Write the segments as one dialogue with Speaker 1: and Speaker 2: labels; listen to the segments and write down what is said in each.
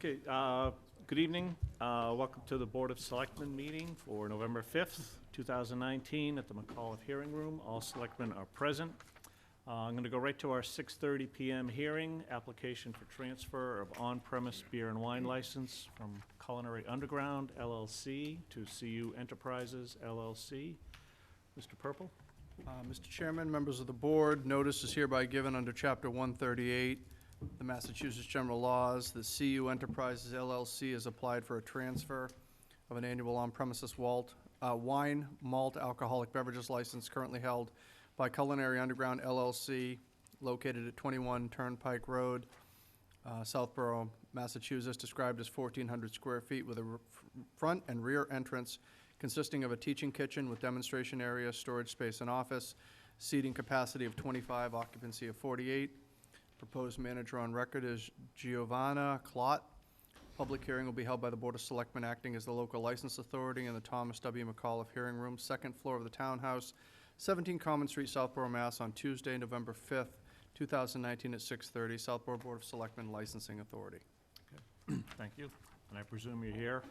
Speaker 1: Okay, good evening. Welcome to the Board of Selectmen meeting for November 5th, 2019 at the McAuliffe Hearing Room. All selectmen are present. I'm going to go right to our 6:30 p.m. hearing, application for transfer of on-premise beer and wine license from Culinary Underground, LLC to CU Enterprises, LLC. Mr. Purple?
Speaker 2: Mr. Chairman, members of the board, notice is hereby given under Chapter 138, the Massachusetts General Laws. The CU Enterprises LLC has applied for a transfer of an annual on-premises wine, malt, alcoholic beverages license currently held by Culinary Underground LLC, located at 21 Turnpike Road, Southborough, Massachusetts, described as 1,400 square feet with a front and rear entrance consisting of a teaching kitchen with demonstration area, storage space, and office, seating capacity of 25, occupancy of 48. Proposed manager on record is Giovanna Clott. Public hearing will be held by the Board of Selectmen acting as the local license authority in the Thomas W. McAuliffe Hearing Room, second floor of the Townhouse, 17 Common Street, Southborough, Mass. On Tuesday, November 5th, 2019 at 6:30. Southborough Board of Selectmen Licensing Authority.
Speaker 1: Okay. Thank you. And I presume you're here.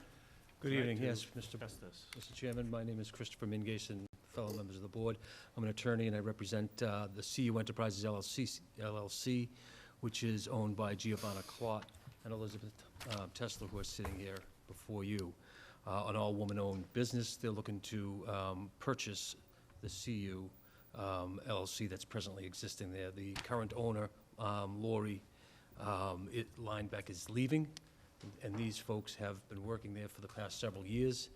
Speaker 3: Good evening. Yes, Mr.
Speaker 1: Mr.
Speaker 3: Chairman, my name is Christopher Mingason, fellow members of the board. I'm an attorney and I represent the CU Enterprises LLC, which is owned by Giovanna Clott and Elizabeth Tesler, who are sitting here before you. An all-woman-owned business. They're looking to purchase the CU LLC that's presently existing there. The current owner, Lori Linebeck, is leaving, and these folks have been working there for the past several years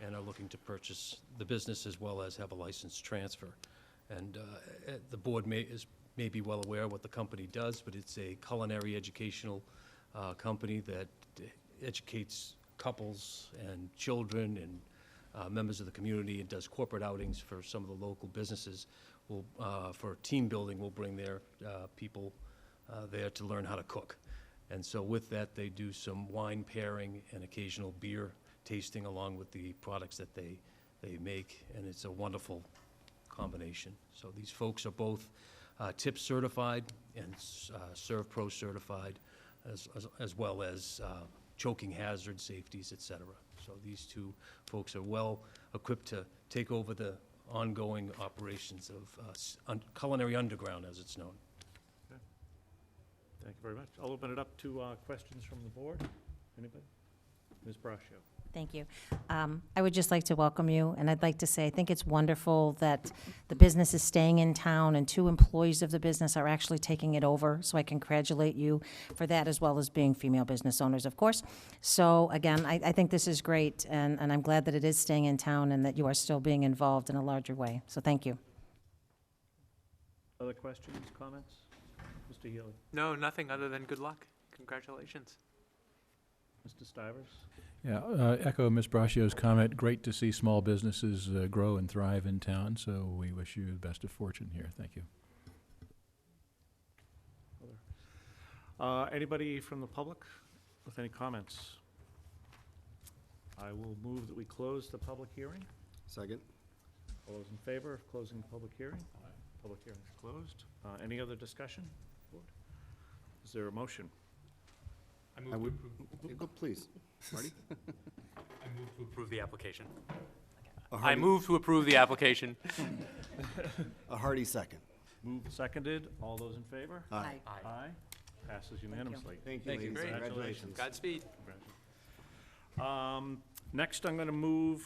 Speaker 3: and are looking to purchase the business as well as have a license transfer. And the board may be well aware of what the company does, but it's a culinary educational company that educates couples and children and members of the community, and does corporate outings for some of the local businesses. For team building, we'll bring their people there to learn how to cook. And so with that, they do some wine pairing and occasional beer tasting along with the products that they make, and it's a wonderful combination. So these folks are both TIP certified and Serve Pro certified, as well as choking hazard safeties, et cetera. So these two folks are well equipped to take over the ongoing operations of Culinary Underground, as it's known.
Speaker 1: Thank you very much. I'll open it up to questions from the board. Anybody? Ms. Braccio.
Speaker 4: Thank you. I would just like to welcome you, and I'd like to say I think it's wonderful that the business is staying in town and 2 employees of the business are actually taking it over, so I congratulate you for that, as well as being female business owners, of course. So again, I think this is great, and I'm glad that it is staying in town and that you are still being involved in a larger way. So thank you.
Speaker 1: Other questions, comments? Mr. Healy.
Speaker 5: No, nothing other than good luck. Congratulations.
Speaker 1: Mr. Stivers.
Speaker 6: Yeah, echo Ms. Braccio's comment. Great to see small businesses grow and thrive in town, so we wish you the best of fortune here. Thank you.
Speaker 1: Anybody from the public with any comments? I will move that we close the public hearing.
Speaker 7: Second.
Speaker 1: All those in favor of closing the public hearing? Public hearing is closed. Any other discussion? Is there a motion?
Speaker 7: I would, go, please. Marty?
Speaker 5: I move to approve the application.
Speaker 7: A
Speaker 5: I
Speaker 7: hearty,
Speaker 5: move to approve the application.
Speaker 7: a hearty second.
Speaker 1: Moved, seconded. All those in favor?
Speaker 7: Aye.
Speaker 1: Aye. Passes unanimously.
Speaker 7: Thank you,
Speaker 5: Thank you.
Speaker 7: ladies.
Speaker 5: Great.
Speaker 7: Congratulations.
Speaker 5: Godspeed.
Speaker 1: Next, I'm going to move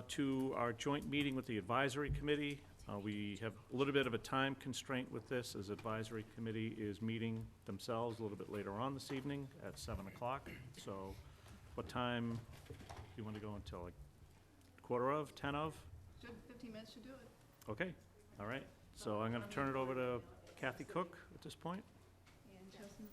Speaker 1: to our joint meeting with the advisory committee. We have a little bit of a time constraint with this, as advisory committee is meeting themselves a little bit later on this evening at 7 o'clock. So what time do you want to go until, like 9:45, 10 of?
Speaker 8: 15 minutes should do it.
Speaker 1: Okay, all right. So I'm going to turn it over to Kathy Cook at this point.
Speaker 8: And Justin.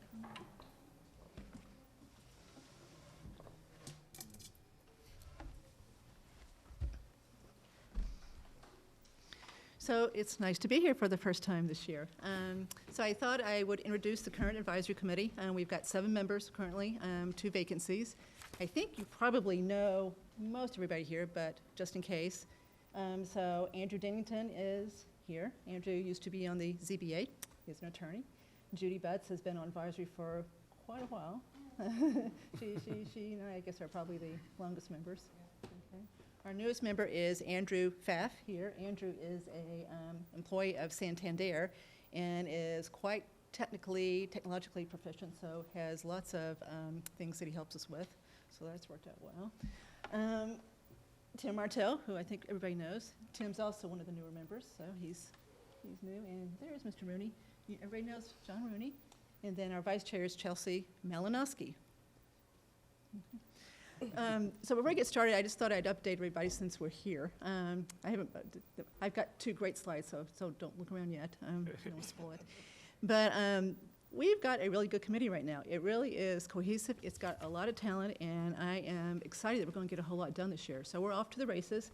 Speaker 8: So it's nice to be here for the first time this year. So I thought I would introduce the current advisory committee. We've got 7 members currently, 2 vacancies. I think you probably know most everybody here, but just in case. So Andrew Dennington is here. Andrew used to be on the ZBA. He's an attorney. Judy Betts has been on advisory for quite a while. She and I guess are probably the longest members. Okay. Our newest member is Andrew Pfaff here. Andrew is a employee of Santander and is quite technologically proficient, so has lots of things that he helps us with. So that's worked out well. Tim Martell, who I think everybody knows. Tim's also one of the newer members, so he's new. And there's Mr. Rooney. Everybody knows John Rooney. And then our vice chair is Chelsea Malinowski. So before I get started, I just thought I'd update everybody since we're here. I've got 2 great slides, so don't look around yet. I don't want to spoil it. But we've got a really good committee right now. It really is cohesive. It's got a lot of talent, and I am excited that we're going to get a whole lot done this year. So we're off to the races.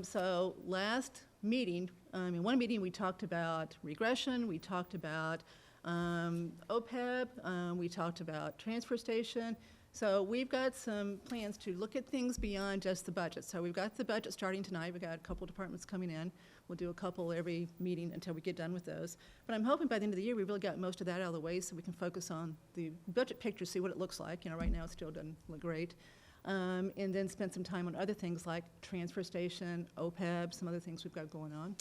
Speaker 8: So last meeting, in one meeting, we talked about regression. We talked about OPEB. We talked about transfer station. So we've got some plans to look at things beyond just the budget. So we've got the budget starting tonight. We've got a couple departments coming in. We'll do a couple every meeting until we get done with those. But I'm hoping by the end of the year, we've really got most of that out of the way so we can focus on the budget picture, see what it looks like. You know, right now it still doesn't look great. And then spend some time on other things like transfer station, OPEB, some other things we've got going on.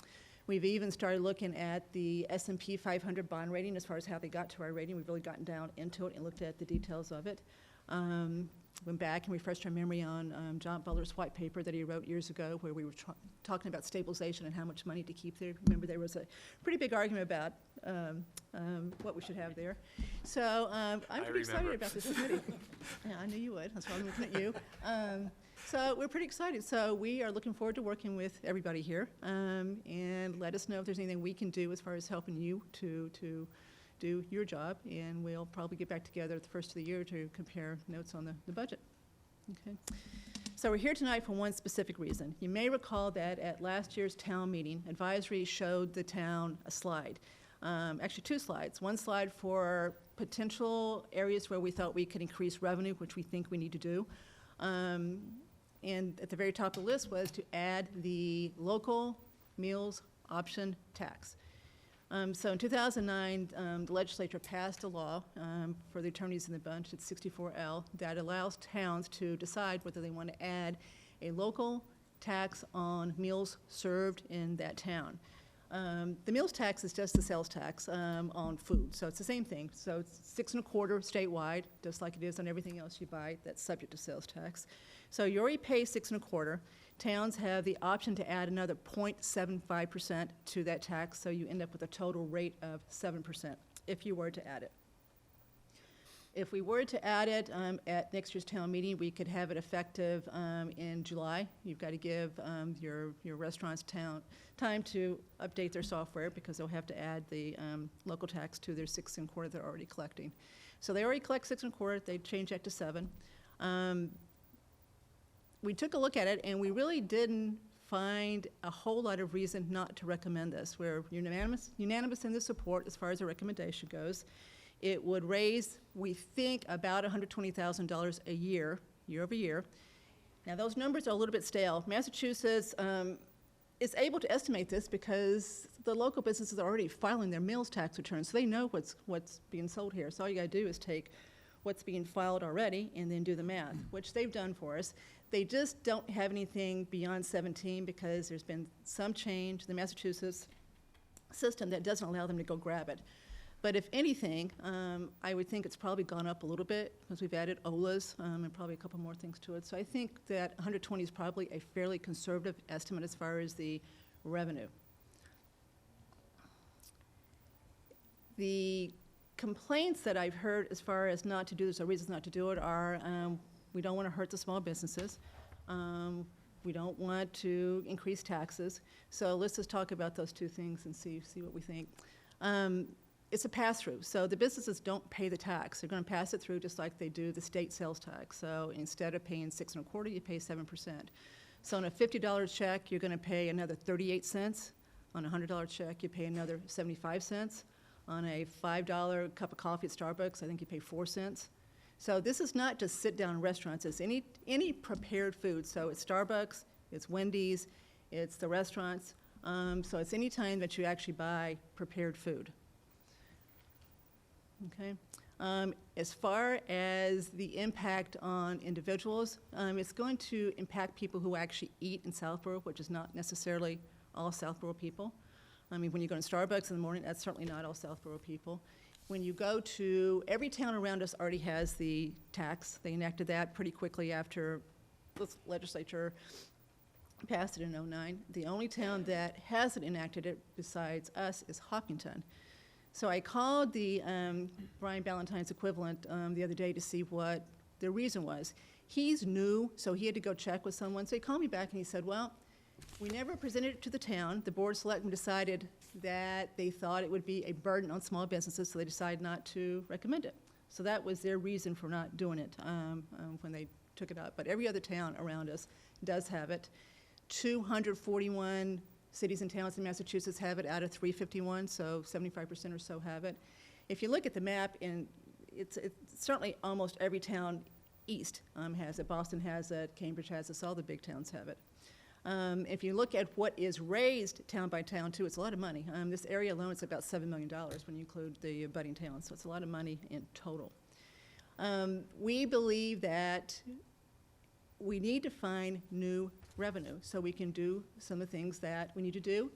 Speaker 8: We've even started looking at the S&P 500 bond rating as far as how they got to our rating. We've really gotten down into it and looked at the details of it. Went back and refreshed our memory on John Butler's white paper that he wrote years ago where we were talking about stabilization and how much money to keep there. Remember, there was a pretty big argument about what we should have there. So I'm pretty excited about this committee. Yeah, I knew you would. That's why I'm looking at you. So we're pretty excited. So we are looking forward to working with everybody here, and let us know if there's anything we can do as far as helping you to do your job, and we'll probably get back together at the first of the year to compare notes on the budget. Okay. So we're here tonight for one specific reason. You may recall that at last year's town meeting, advisory showed the town a slide. Actually 2 slides. One slide for potential areas where we thought we could increase revenue, which we think we need to do. And at the very top of the list was to add the local meals option tax. So in 2009, the legislature passed a law for the attorneys in the bunch, it's 64L, that allows towns to decide whether they want to add a local tax on meals served in that town. The meals tax is just the sales tax on food, so it's the same thing. So it's 6 1/4 statewide, just like it is on everything else you buy that's subject to sales tax. So you already pay 6 1/4. Towns have the option to add another 0.75% to that tax, so you end up with a total rate of 7% if you were to add it. If we were to add it at next year's town meeting, we could have it effective in July. You've got to give your restaurants time to update their software because they'll have to add the local tax to their 6 1/4 they're already collecting. So they already collect 6 1/4, they change that to 7. We took a look at it, and we really didn't find a whole lot of reason not to recommend this. We're unanimous in the support as far as the recommendation goes. It would raise, we think, about $120,000 a year, year over year. Now, those numbers are a little bit stale. Massachusetts is able to estimate this because the local businesses are already filing their meals tax returns, so they know what's being sold here. So all you gotta do is take what's being filed already and then do the math, which they've done for us. They just don't have anything beyond 17 because there's been some change in the Massachusetts system that doesn't allow them to go grab it. But if anything, I would think it's probably gone up a little bit because we've added OLAs and probably a couple more things to it. So I think that 120 is probably a fairly conservative estimate as far as the revenue. The complaints that I've heard as far as not to do this or reasons not to do it are we don't want to hurt the small businesses. We don't want to increase taxes. So let's just talk about those 2 things and see what we think. It's a pass-through, so the businesses don't pay the tax. They're going to pass it through just like they do the state sales tax. So instead of paying 6 1/4, you pay 7%. So on a $50 check, you're going to pay another 38 cents. On a $100 check, you pay another 75 cents. On a $5 cup of coffee at Starbucks, I think you pay 4 cents. So this is not just sit-down restaurants. It's any prepared food. So it's Starbucks, it's Wendy's, it's the restaurants. So it's any time that you actually buy prepared food. Okay. As far as the impact on individuals, it's going to impact people who actually eat in Southborough, which is not necessarily all Southborough people. I mean, when you go to Starbucks in the morning, that's certainly not all Southborough people. When you go to, every town around us already has the tax. They enacted that pretty quickly after the legislature passed it in '09. The only town that hasn't enacted it besides us is Hopkinton. So I called the Brian Ballantyne's equivalent the other day to see what the reason was. He's new, so he had to go check with someone. So he called me back and he said, well, we never presented it to the town. The Board of Selectmen decided that they thought it would be a burden on small businesses, so they decided not to recommend it. So that was their reason for not doing it when they took it up. But every other town around us does have it. 241 cities and towns in Massachusetts have it out of 351, so 75% or so have it. If you look at the map, and it's certainly almost every town east has it. Boston has it, Cambridge has it, so all the big towns have it. If you look at what is raised town by town, too, it's a lot of money. This area alone is about $7 million when you include the budding towns, so it's a lot of money in total. We believe that we need to find new revenue so we can do some of the things that we need to do.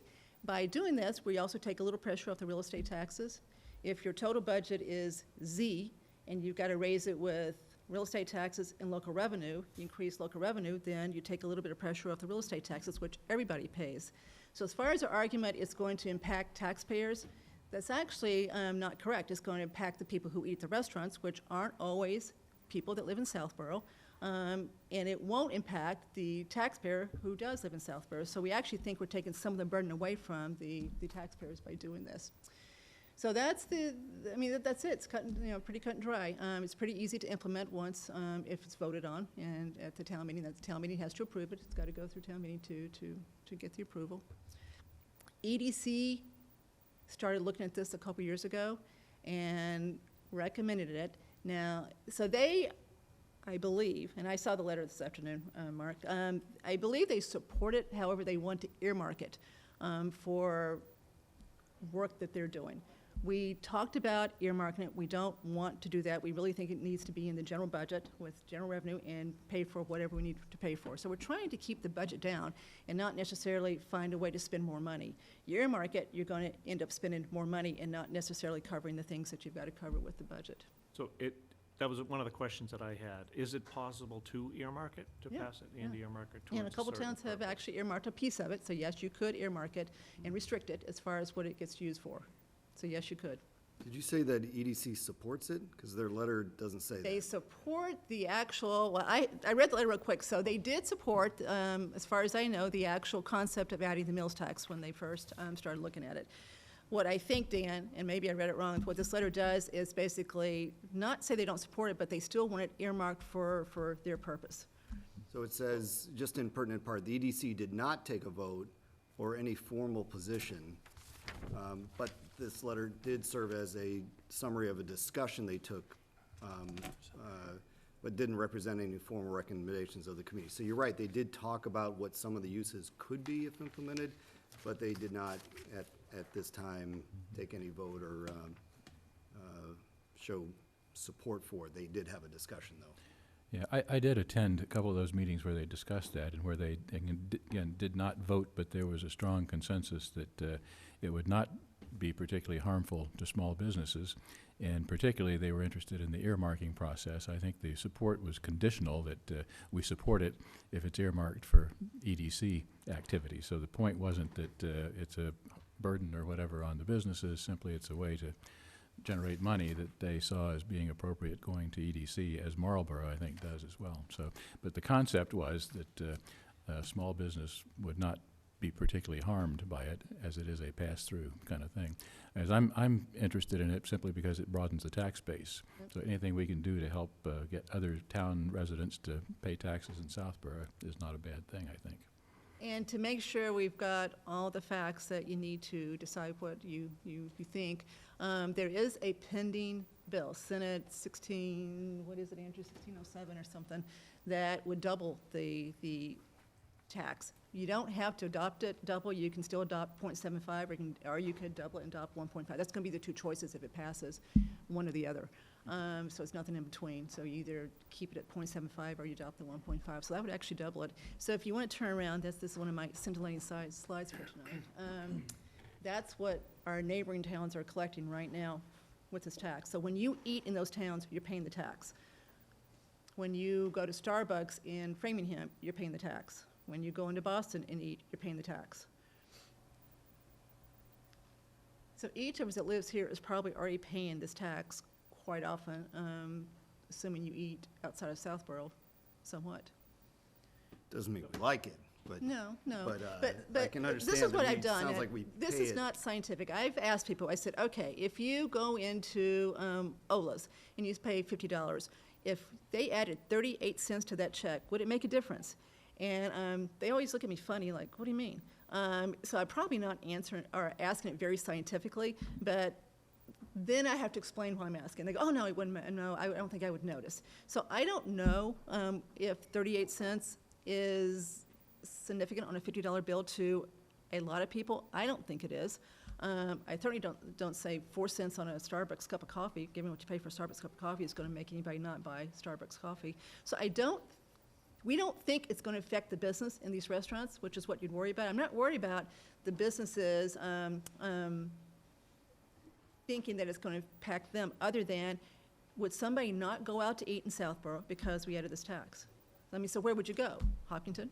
Speaker 8: By doing this, we also take a little pressure off the real estate taxes. If your total budget is Z and you've got to raise it with real estate taxes and local revenue, you increase local revenue, then you take a little bit of pressure off the real estate taxes, which everybody pays. So as far as our argument is going to impact taxpayers, that's actually not correct. It's going to impact the people who eat at the restaurants, which aren't always people that live in Southborough. And it won't impact the taxpayer who does live in Southborough. So we actually think we're taking some of the burden away from the taxpayers by doing this. So that's that's it. It's pretty cut and dry. It's pretty easy to implement once if it's voted on, and at the town meeting, the town meeting has to approve it. It's got to go through town meeting to get the approval. EDC started looking at this a couple years ago and recommended it. Now, so they, I believe, and I saw the letter this afternoon, Mark, I believe they support it, however, they want to earmark it for work that they're doing. We talked about earmarking it. We don't want to do that. We really think it needs to be in the general budget with general revenue and pay for whatever we need to pay for. So we're trying to keep the budget down and not necessarily find a way to spend more money. You earmark it, you're going to end up spending more money and not necessarily covering the things that you've got to cover with the budget.
Speaker 1: So that was one of the questions that I had. Is it possible to earmark it, to
Speaker 8: Yeah,
Speaker 1: pass it and
Speaker 8: yeah.
Speaker 1: earmark it towards
Speaker 8: And a couple
Speaker 1: certain
Speaker 8: towns have
Speaker 1: purpose?
Speaker 8: actually earmarked a piece of it, so yes, you could earmark it and restrict it as far as what it gets used for. So yes, you could.
Speaker 7: Did you say that EDC supports it? Because their letter doesn't say
Speaker 8: They
Speaker 7: that.
Speaker 8: support the actual, well, I read the letter real quick, so they did support, as far as I know, the actual concept of adding the meals tax when they first started looking at it. What I think, Dan, and maybe I read it wrong, what this letter does is basically not say they don't support it, but they still want it earmarked for their purpose.
Speaker 7: So it says, just in pertinent part, the EDC did not take a vote or any formal position, but this letter did serve as a summary of a discussion they took, but didn't represent any formal recommendations of the committee. So you're right, they did talk about what some of the uses could be if implemented, but they did not, at this time, take any vote or show support for it. They did have a discussion, though.
Speaker 6: Yeah, I did attend a couple of those meetings where they discussed that and where they, again, did not vote, but there was a strong consensus that it would not be particularly harmful to small businesses, and particularly they were interested in the earmarking process. I think the support was conditional that we support it if it's earmarked for EDC activity. So the point wasn't that it's a burden or whatever on the businesses, simply it's a way to generate money that they saw as being appropriate going to EDC, as Marlborough, I think, does as well. So, but the concept was that small business would not be particularly harmed by it, as it is a pass-through kind of thing. As I'm interested in it simply because it broadens the tax base.
Speaker 8: Yep.
Speaker 6: So anything we can do to help get other town residents to pay taxes in Southborough is not a bad thing, I think.
Speaker 8: And to make sure we've got all the facts that you need to decide what you think, there is a pending bill, Senate 16, what is it, Andrew, 1607 or something, that would double the tax. You don't have to adopt it double. You can still adopt 0.75, or you could double it and adopt 1.5. That's going to be the two choices if it passes, one or the other. So it's nothing in between. So you either keep it at 0.75 or you adopt the 1.5. So that would actually double it. So if you want to turn around, this is one of my scintillating slides for tonight. That's what our neighboring towns are collecting right now with this tax. So when you eat in those towns, you're paying the tax. When you go to Starbucks in Framingham, you're paying the tax. When you go into Boston and eat, you're paying the tax. So each of us that lives here is probably already paying this tax quite often, assuming you eat outside of Southborough somewhat.
Speaker 7: Doesn't mean we like it, but.
Speaker 8: No, no.
Speaker 7: But I can understand
Speaker 8: this is what
Speaker 7: that
Speaker 8: I've done.
Speaker 7: sounds like we
Speaker 8: This
Speaker 7: pay
Speaker 8: is
Speaker 7: it.
Speaker 8: not scientific. I've asked people, I said, okay, if you go into Ola's and you pay $50, if they added 38 cents to that check, would it make a difference? And they always look at me funny, like, what do you mean? So I'm probably not answering or asking it very scientifically, but then I have to explain why I'm asking. They go, oh, no, it wouldn't, no, I don't think I would notice. So I don't know if 38 cents is significant on a $50 bill to a lot of people. I don't think it is. I certainly don't say 4 cents on a Starbucks cup of coffee, given what you pay for a Starbucks cup of coffee, is going to make anybody not buy Starbucks coffee. So we don't think it's going to affect the business in these restaurants, which is what you'd worry about. I'm not worried about the businesses thinking that it's going to impact them, other than, would somebody not go out to eat in Southborough because we added this tax? I mean, so where would you go? Hopkinton?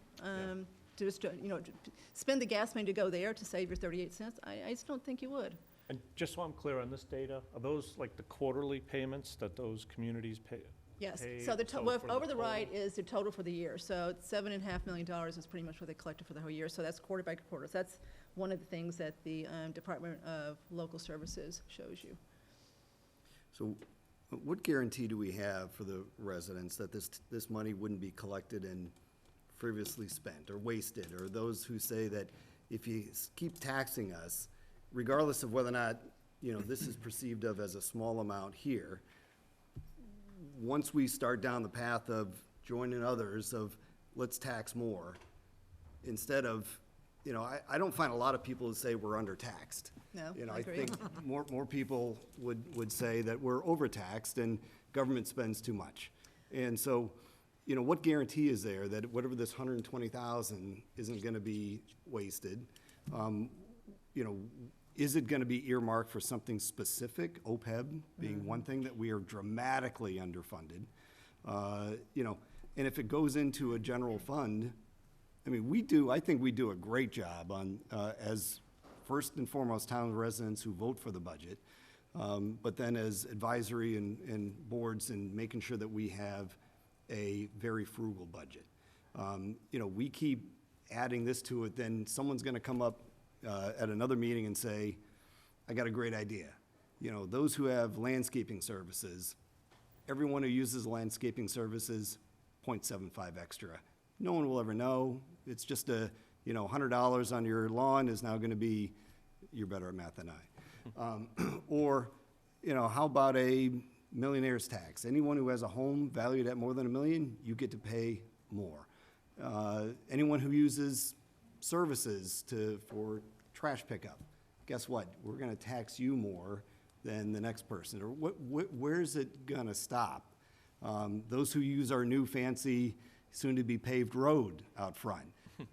Speaker 8: Just, spend the gas money to go there to save your 38 cents? I just don't think you would.
Speaker 1: And just so I'm clear on this data, are those like the quarterly payments that those communities pay?
Speaker 8: Yes,
Speaker 1: paid,
Speaker 8: so the,
Speaker 1: so
Speaker 8: well,
Speaker 1: for the
Speaker 8: over the right
Speaker 1: total-
Speaker 8: is the total for the year, so it's $7.5 million is pretty much what they collected for the whole year, so that's quarter by quarter. So that's one of the things that the Department of Local Services shows you.
Speaker 7: So what guarantee do we have for the residents that this money wouldn't be collected and frivolously spent or wasted? Or those who say that if you keep taxing us, regardless of whether or not, this is perceived of as a small amount here, once we start down the path of joining others of let's tax more, instead of, I don't find a lot of people who say we're undertaxed.
Speaker 8: No, I
Speaker 7: I
Speaker 8: agree.
Speaker 7: think more people would say that we're overtaxed and government spends too much. And so, what guarantee is there that whatever this 120,000 isn't gonna be wasted? Is it gonna be earmarked for something specific, OPEB being one thing that we are dramatically underfunded? And if it goes into a general fund, I mean, I think we do a great job on, as first and foremost town residents who vote for the budget, but then as advisory and boards and making sure that we have a very frugal budget. We keep adding this to it, then someone's gonna come up at another meeting and say, I got a great idea. Those who have landscaping services, everyone who uses landscaping services, 0.75 extra. No one will ever know. It's just $100 on your lawn is now gonna be, you're better at math than I. Or, how about a millionaire's tax? Anyone who has a home valued at more than $1 million, you get to pay more. Anyone who uses services for trash pickup, guess what? We're gonna tax you more than the next person. Or where's it gonna stop? Those who use our new fancy, soon-to-be paved road out front,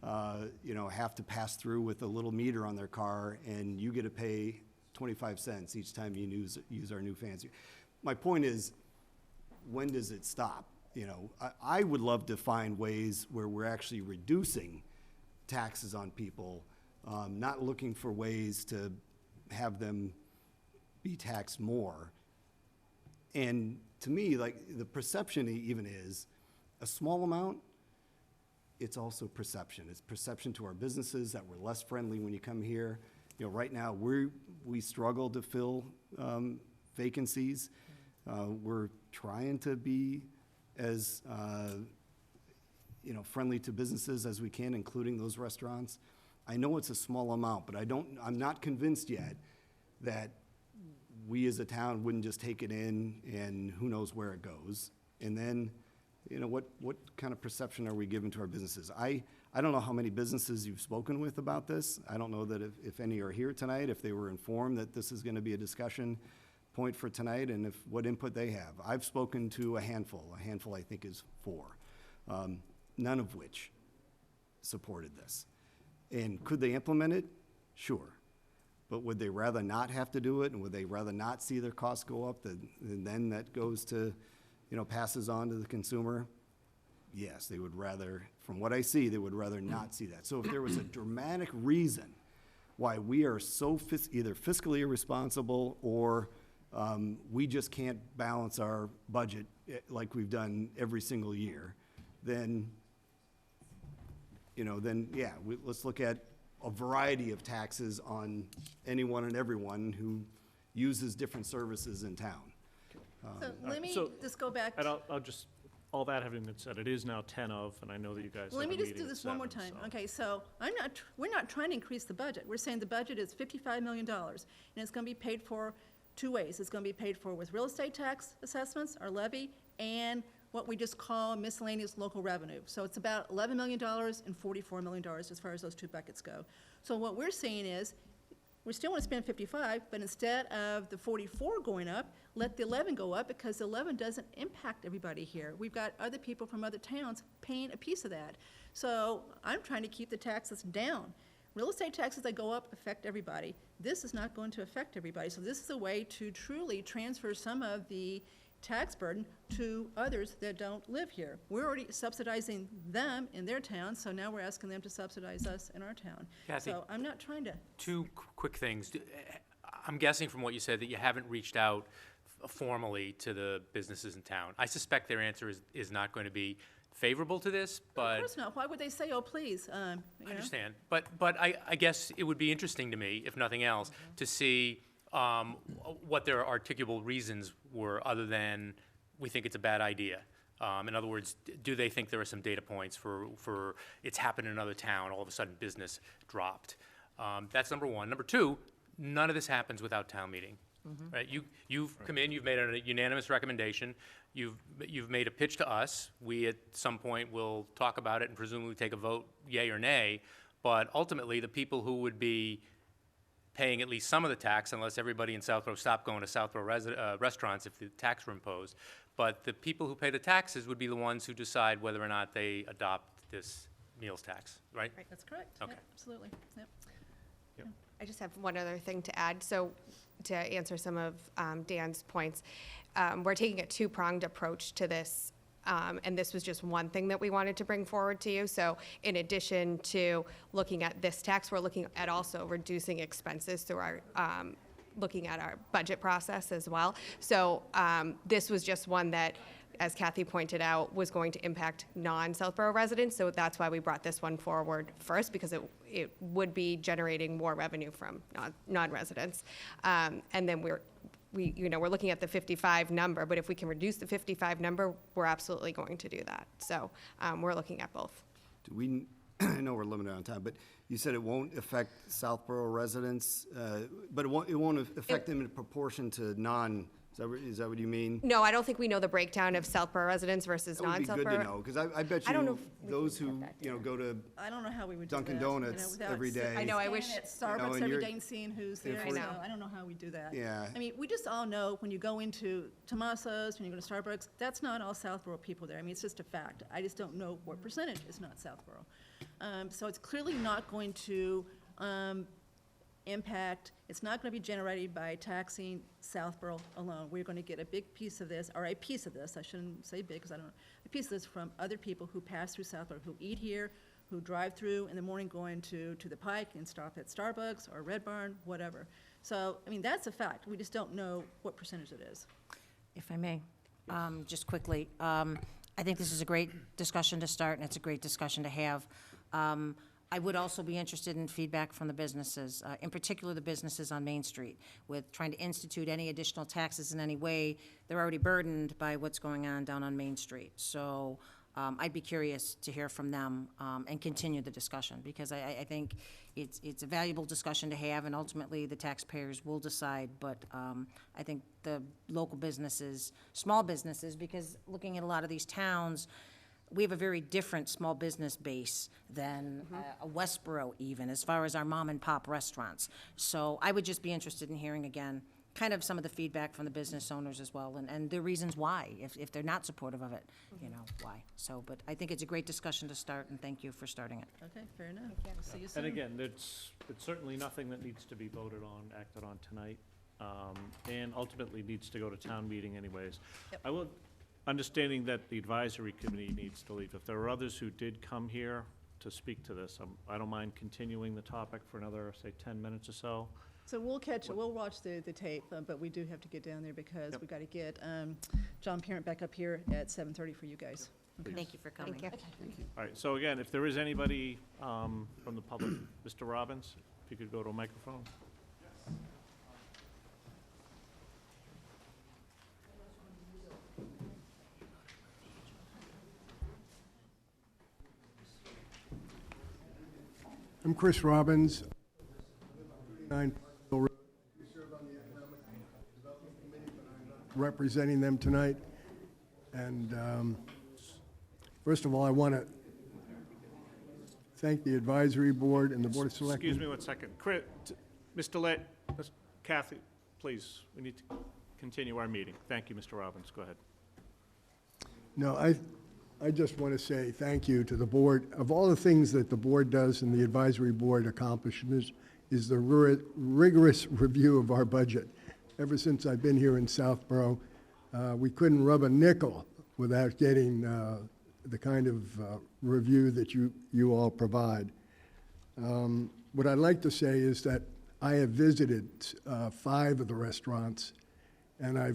Speaker 7: have to pass through with a little meter on their car, and you get to pay 25 cents each time you use our new fancy. My point is, when does it stop? I would love to find ways where we're actually reducing taxes on people, not looking for ways to have them be taxed more. And to me, like, the perception even is, a small amount, it's also perception. It's perception to our businesses that we're less friendly when you come here. Right now, we struggle to fill vacancies. We're trying to be as, friendly to businesses as we can, including those restaurants. I know it's a small amount, but I'm not convinced yet that we as a town wouldn't just take it in and who knows where it goes. And then, what kind of perception are we giving to our businesses? I don't know how many businesses you've spoken with about this. I don't know that if any are here tonight, if they were informed that this is gonna be a discussion. point for tonight and what input they have. I've spoken to a handful I think is 4, none of which supported this. And could they implement it? Sure. But would they rather not have to do it, and would they rather not see their costs go up, and then that goes to, passes on to the consumer? Yes, they would rather, from what I see, they would rather not see that. So if there was a dramatic reason why we are so either fiscally irresponsible or we just can't balance our budget like we've done every single year, then, let's look at a variety of taxes on anyone and everyone who uses different services in town.
Speaker 8: So let me
Speaker 1: so-
Speaker 8: just go back.
Speaker 1: And I'll just, all that having been said, it is now 10 of, and I know that you guys have a
Speaker 8: Let me
Speaker 1: meeting
Speaker 8: just do
Speaker 1: at
Speaker 8: this one more
Speaker 1: 7,
Speaker 8: time.
Speaker 1: so-
Speaker 8: Okay, so we're not trying to increase the budget. We're saying the budget is $55 million, and it's going to be paid for 2 ways. It's going to be paid for with real estate tax assessments, or levy, and what we just call miscellaneous local revenue. So it's about $11 million and $44 million as far as those 2 buckets go. So what we're saying is, we still want to spend 55, but instead of the 44 going up, let the 11 go up, because the 11 doesn't impact everybody here. We've got other people from other towns paying a piece of that. So I'm trying to keep the taxes down. Real estate taxes that go up affect everybody. This is not going to affect everybody. So this is a way to truly transfer some of the tax burden to others that don't live here. We're already subsidizing them in their town, so now we're asking them to subsidize us in our town.
Speaker 5: Kathy,
Speaker 8: So I'm not trying to.
Speaker 5: 2 quick things. I'm guessing from what you said that you haven't reached out formally to the businesses in town. I suspect their answer is not going to be favorable to this, but.
Speaker 8: Of course not. Why would they say, oh, please?
Speaker 5: I understand, but I guess it would be interesting to me, if nothing else, to see what their articulable reasons were, other than we think it's a bad idea. In other words, do they think there are some data points for it's happened in another town, all of a sudden business dropped? That's number 1. Number 2, none of this happens without town meeting. Right? You've come in, you've made a unanimous recommendation, you've made a pitch to us. We at some point will talk about it and presumably take a vote, yay or nay. But ultimately, the people who would be paying at least some of the tax, unless everybody in Southborough stopped going to Southborough restaurants if the tax were imposed, but the people who pay the taxes would be the ones who decide whether or not they adopt this meals tax, right?
Speaker 8: That's correct.
Speaker 5: Okay.
Speaker 8: Yep, absolutely. Yep.
Speaker 9: I just have one other thing to add. So to answer some of Dan's points, we're taking a 2-pronged approach to this. And this was just one thing that we wanted to bring forward to you. So in addition to looking at this tax, we're looking at also reducing expenses through our, looking at our budget process as well. So this was just one that, as Kathy pointed out, was going to impact non-Southborough residents. So that's why we brought this one forward first, because it would be generating more revenue from non-residents. And then we're looking at the 55 number, but if we can reduce the 55 number, we're absolutely going to do that. So we're looking at both.
Speaker 7: I know we're limited on time, but you said it won't affect Southborough residents, but it won't affect them in proportion to is that what you mean?
Speaker 9: No, I don't think we know the breakdown of Southborough residents versus
Speaker 7: That would be
Speaker 9: non-Southborough.
Speaker 7: good to know, because I bet
Speaker 9: I don't know
Speaker 7: you
Speaker 9: if we
Speaker 7: those
Speaker 9: can
Speaker 7: who,
Speaker 9: get that
Speaker 7: go to
Speaker 8: I don't know how we would do that.
Speaker 7: Dunkin' Donuts
Speaker 8: without
Speaker 7: every day.
Speaker 9: I know, I wish-
Speaker 8: At
Speaker 7: You know,
Speaker 8: Starbucks
Speaker 7: and
Speaker 8: every
Speaker 7: you're-
Speaker 8: day and seeing who's
Speaker 7: if
Speaker 8: there,
Speaker 7: we're-
Speaker 8: so I don't know how we do that.
Speaker 7: Yeah.
Speaker 8: I mean, we just all know when you go into Tomaso's, when you go to Starbucks, that's not all Southborough people there. I mean, it's just a fact. I just don't know what percentage is not Southborough. So it's clearly not going to impact, it's not going to be generated by taxing Southborough alone. We're going to get a big piece of this, or a piece of this, I shouldn't say big, because I don't know, a piece of this from other people who pass through Southborough, who eat here, who drive through in the morning going to the Pike and stop at Starbucks or Red Barn, whatever. So, I mean, that's a fact. We just don't know what percentage it is.
Speaker 4: If I may, just quickly, I think this is a great discussion to start, and it's a great discussion to have. I would also be interested in feedback from the businesses, in particular the businesses on Main Street, with trying to institute any additional taxes in any way. They're already burdened by what's going on down on Main Street. So I'd be curious to hear from them and continue the discussion, because I think it's a valuable discussion to have, and ultimately the taxpayers will decide. But I think the local businesses, small businesses, because looking at a lot of these towns, we have a very different small business base than a Westboro even, as far as our mom and pop restaurants. So I would just be interested in hearing again kind of some of the feedback from the business owners as well, and the reasons why, if they're not supportive of it, you know, why. So, but I think it's a great discussion to start, and thank you for starting it.
Speaker 8: Okay, fair enough. We'll see you soon.
Speaker 1: And again, it's certainly nothing that needs to be voted on, acted on tonight, and ultimately needs to go to town meeting anyways.
Speaker 8: Yep.
Speaker 1: I will, understanding that the advisory committee needs to leave, if there are others who did come here to speak to this, I don't mind continuing the topic for another, say, 10 minutes or so.
Speaker 8: So we'll watch the tape, but we do have to get down there because we got to get John Parent back up here at 7:30 for you guys. Okay.
Speaker 4: Thank you for coming.
Speaker 9: Thank you.
Speaker 1: All right, so again, if there is anybody from the public, Mr. Robbins, if you could go to a microphone.
Speaker 10: I'm Chris Robbins. Representing them tonight. And first of all, I want to thank the advisory board and the Board of Selectmen.
Speaker 1: Excuse me one second. Mr. Lett, Kathy, please, we need to continue our meeting. Thank you, Mr. Robbins. Go ahead.
Speaker 10: No, I just want to say thank you to the board. Of all the things that the board does and the advisory board accomplishes is the rigorous review of our budget. Ever since I've been here in Southborough, we couldn't rub a nickel without getting the kind of review that you all provide. What I'd like to say is that I have visited 5 of the restaurants, and I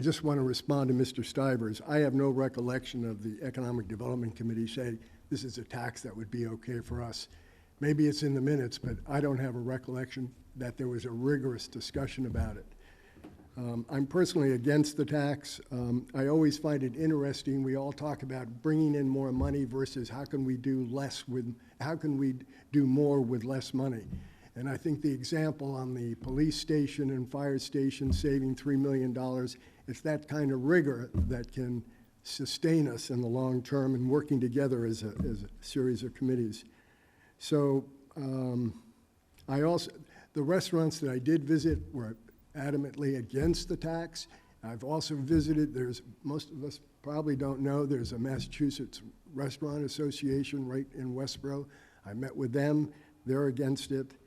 Speaker 10: just want to respond to Mr. Stivers. I have no recollection of the Economic Development Committee saying this is a tax that would be okay for us. Maybe it's in the minutes, but I don't have a recollection that there was a rigorous discussion about it. I'm personally against the tax. I always find it interesting. We all talk about bringing in more money versus how can we do more with less money. And I think the example on the police station and fire station saving $3 million, it's that kind of rigor that can sustain us in the long term and working together as a series of committees. So the restaurants that I did visit were adamantly against the tax. I've also visited, most of us probably don't know, there's a Massachusetts Restaurant Association right in Westboro. I met with them, they're against it.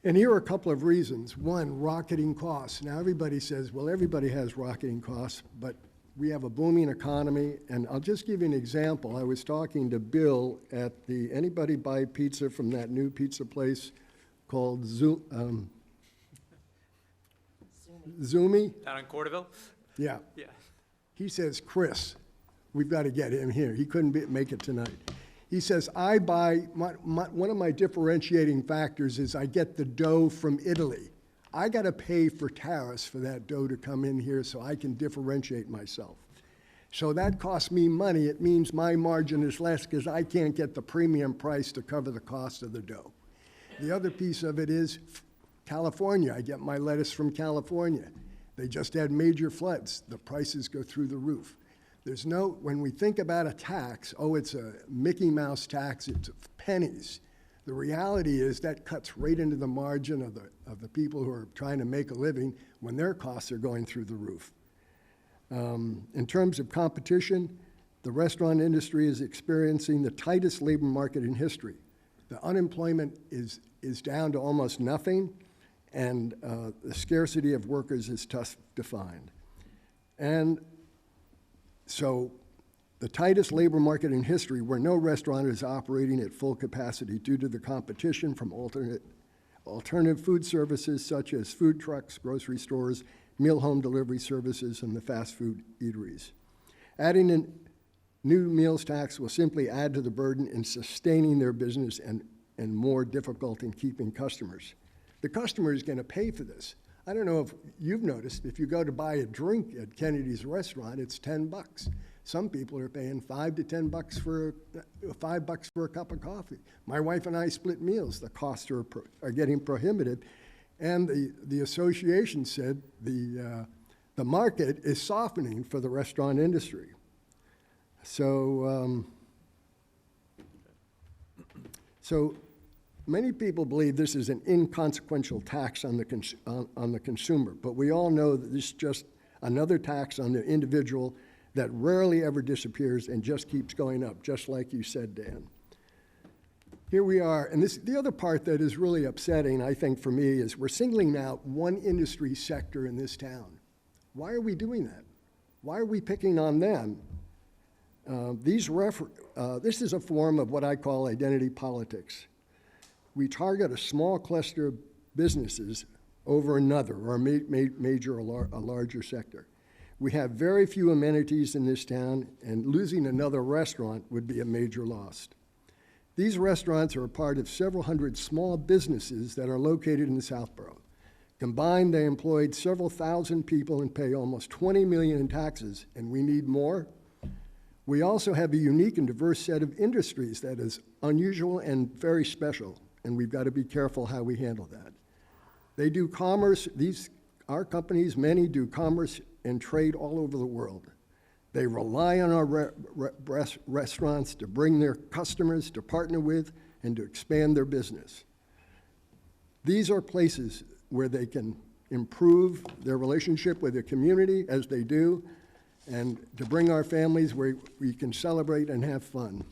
Speaker 10: And here are a couple of reasons. One, rocketing costs. Now everybody says, well, everybody has rocketing costs, but we have a booming economy, and I'll just give you an example. I was talking to Bill at anybody buy pizza from that new pizza place called Zumi?
Speaker 5: Down in Corderville?
Speaker 10: Yeah.
Speaker 5: Yeah.
Speaker 10: He says, Chris, we've got to get him here. He couldn't make it tonight. He says, I buy, one of my differentiating factors is I get the dough from Italy. I got to pay for tariffs for that dough to come in here so I can differentiate myself. So that costs me money. It means my margin is less because I can't get the premium price to cover the cost of the dough. The other piece of it is California. I get my lettuce from California. They just had major floods. The prices go through the roof. When we think about a tax, it's a Mickey Mouse tax, it's pennies. The reality is that cuts right into the margin of the people who are trying to make a living when their costs are going through the roof. In terms of competition, the restaurant industry is experiencing the tightest labor market in history. The unemployment is down to almost nothing, and the scarcity of workers is tough to find. And so the tightest labor market in history, where no restaurant is operating at full capacity due to the competition from alternative food services such as food trucks, grocery stores, meal home delivery services, and the fast food eateries. Adding a new meals tax will simply add to the burden in sustaining their business and more difficult in keeping customers. The customer is going to pay for this. I don't know if you've noticed, if you go to buy a drink at Kennedy's restaurant, it's $10. Some people are paying $5 to $10 for $5 for a cup of coffee. My wife and I split meals. The costs are getting prohibitive, and the association said the market is softening for the restaurant industry. So Many people believe this is an inconsequential tax on the consumer, but we all know that this is just another tax on the individual that rarely ever disappears and just keeps going up, just like you said, Dan. Here we are, and the other part that is really upsetting, I think, for me, is we're singling out one industry sector in this town. Why are we doing that? Why are we picking on them? This is a form of what I call identity politics. We target a small cluster of businesses over another, or a larger sector. We have very few amenities in this town, and losing another restaurant would be a major loss. These restaurants are a part of several hundred small businesses that are located in Southborough. Combined, they employed several thousand people and pay almost $20 million in taxes, and we need more. We also have a unique and diverse set of industries that is unusual and very special, and we've got to be careful how we handle that. They do commerce, our companies, many do commerce and trade all over the world. They rely on our restaurants to bring their customers, to partner with, and to expand their business. These are places where they can improve their relationship with their community, as they do, and to bring our families where we can celebrate and have fun.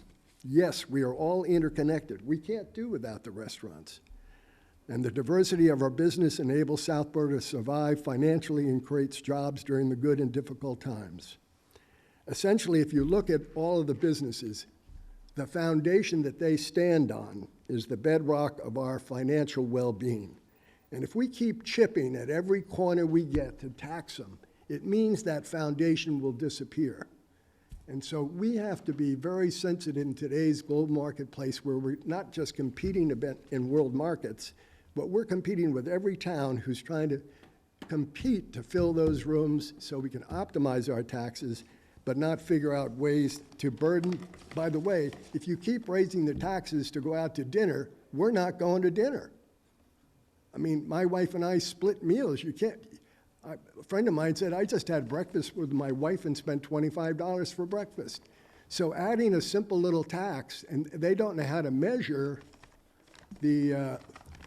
Speaker 10: Yes, we are all interconnected. We can't do without the restaurants. And the diversity of our business enables Southborough to survive financially and creates jobs during the good and difficult times. Essentially, if you look at all of the businesses, the foundation that they stand on is the bedrock of our financial well-being. And if we keep chipping at every corner we get to tax them, it means that foundation will disappear. And so we have to be very sensitive in today's global marketplace, where we're not just competing in world markets, but we're competing with every town who's trying to compete to fill those rooms so we can optimize our taxes, but not figure out ways to burden. By the way, if you keep raising the taxes to go out to dinner, we're not going to dinner. I mean, my wife and I split meals. You can't. A friend of mine said, I just had breakfast with my wife and spent $25 for breakfast. So adding a simple little tax, and they don't know how to measure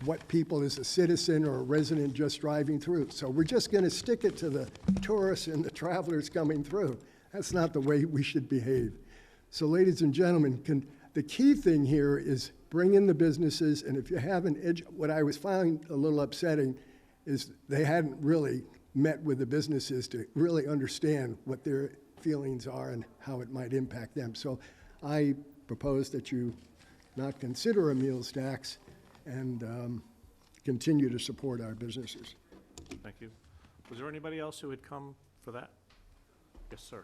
Speaker 10: what people as a citizen or a resident just driving through. So we're just going to stick it to the tourists and the travelers coming through. That's not the way we should behave. So ladies and gentlemen, the key thing here is bring in the businesses, and if you haven't, what I was finding a little upsetting is they hadn't really met with the businesses to really understand what their feelings are and how it might impact them. So I propose that you not consider a meals tax and continue to support our businesses.
Speaker 1: Thank you. Was there anybody else who had come for that? Yes, sir.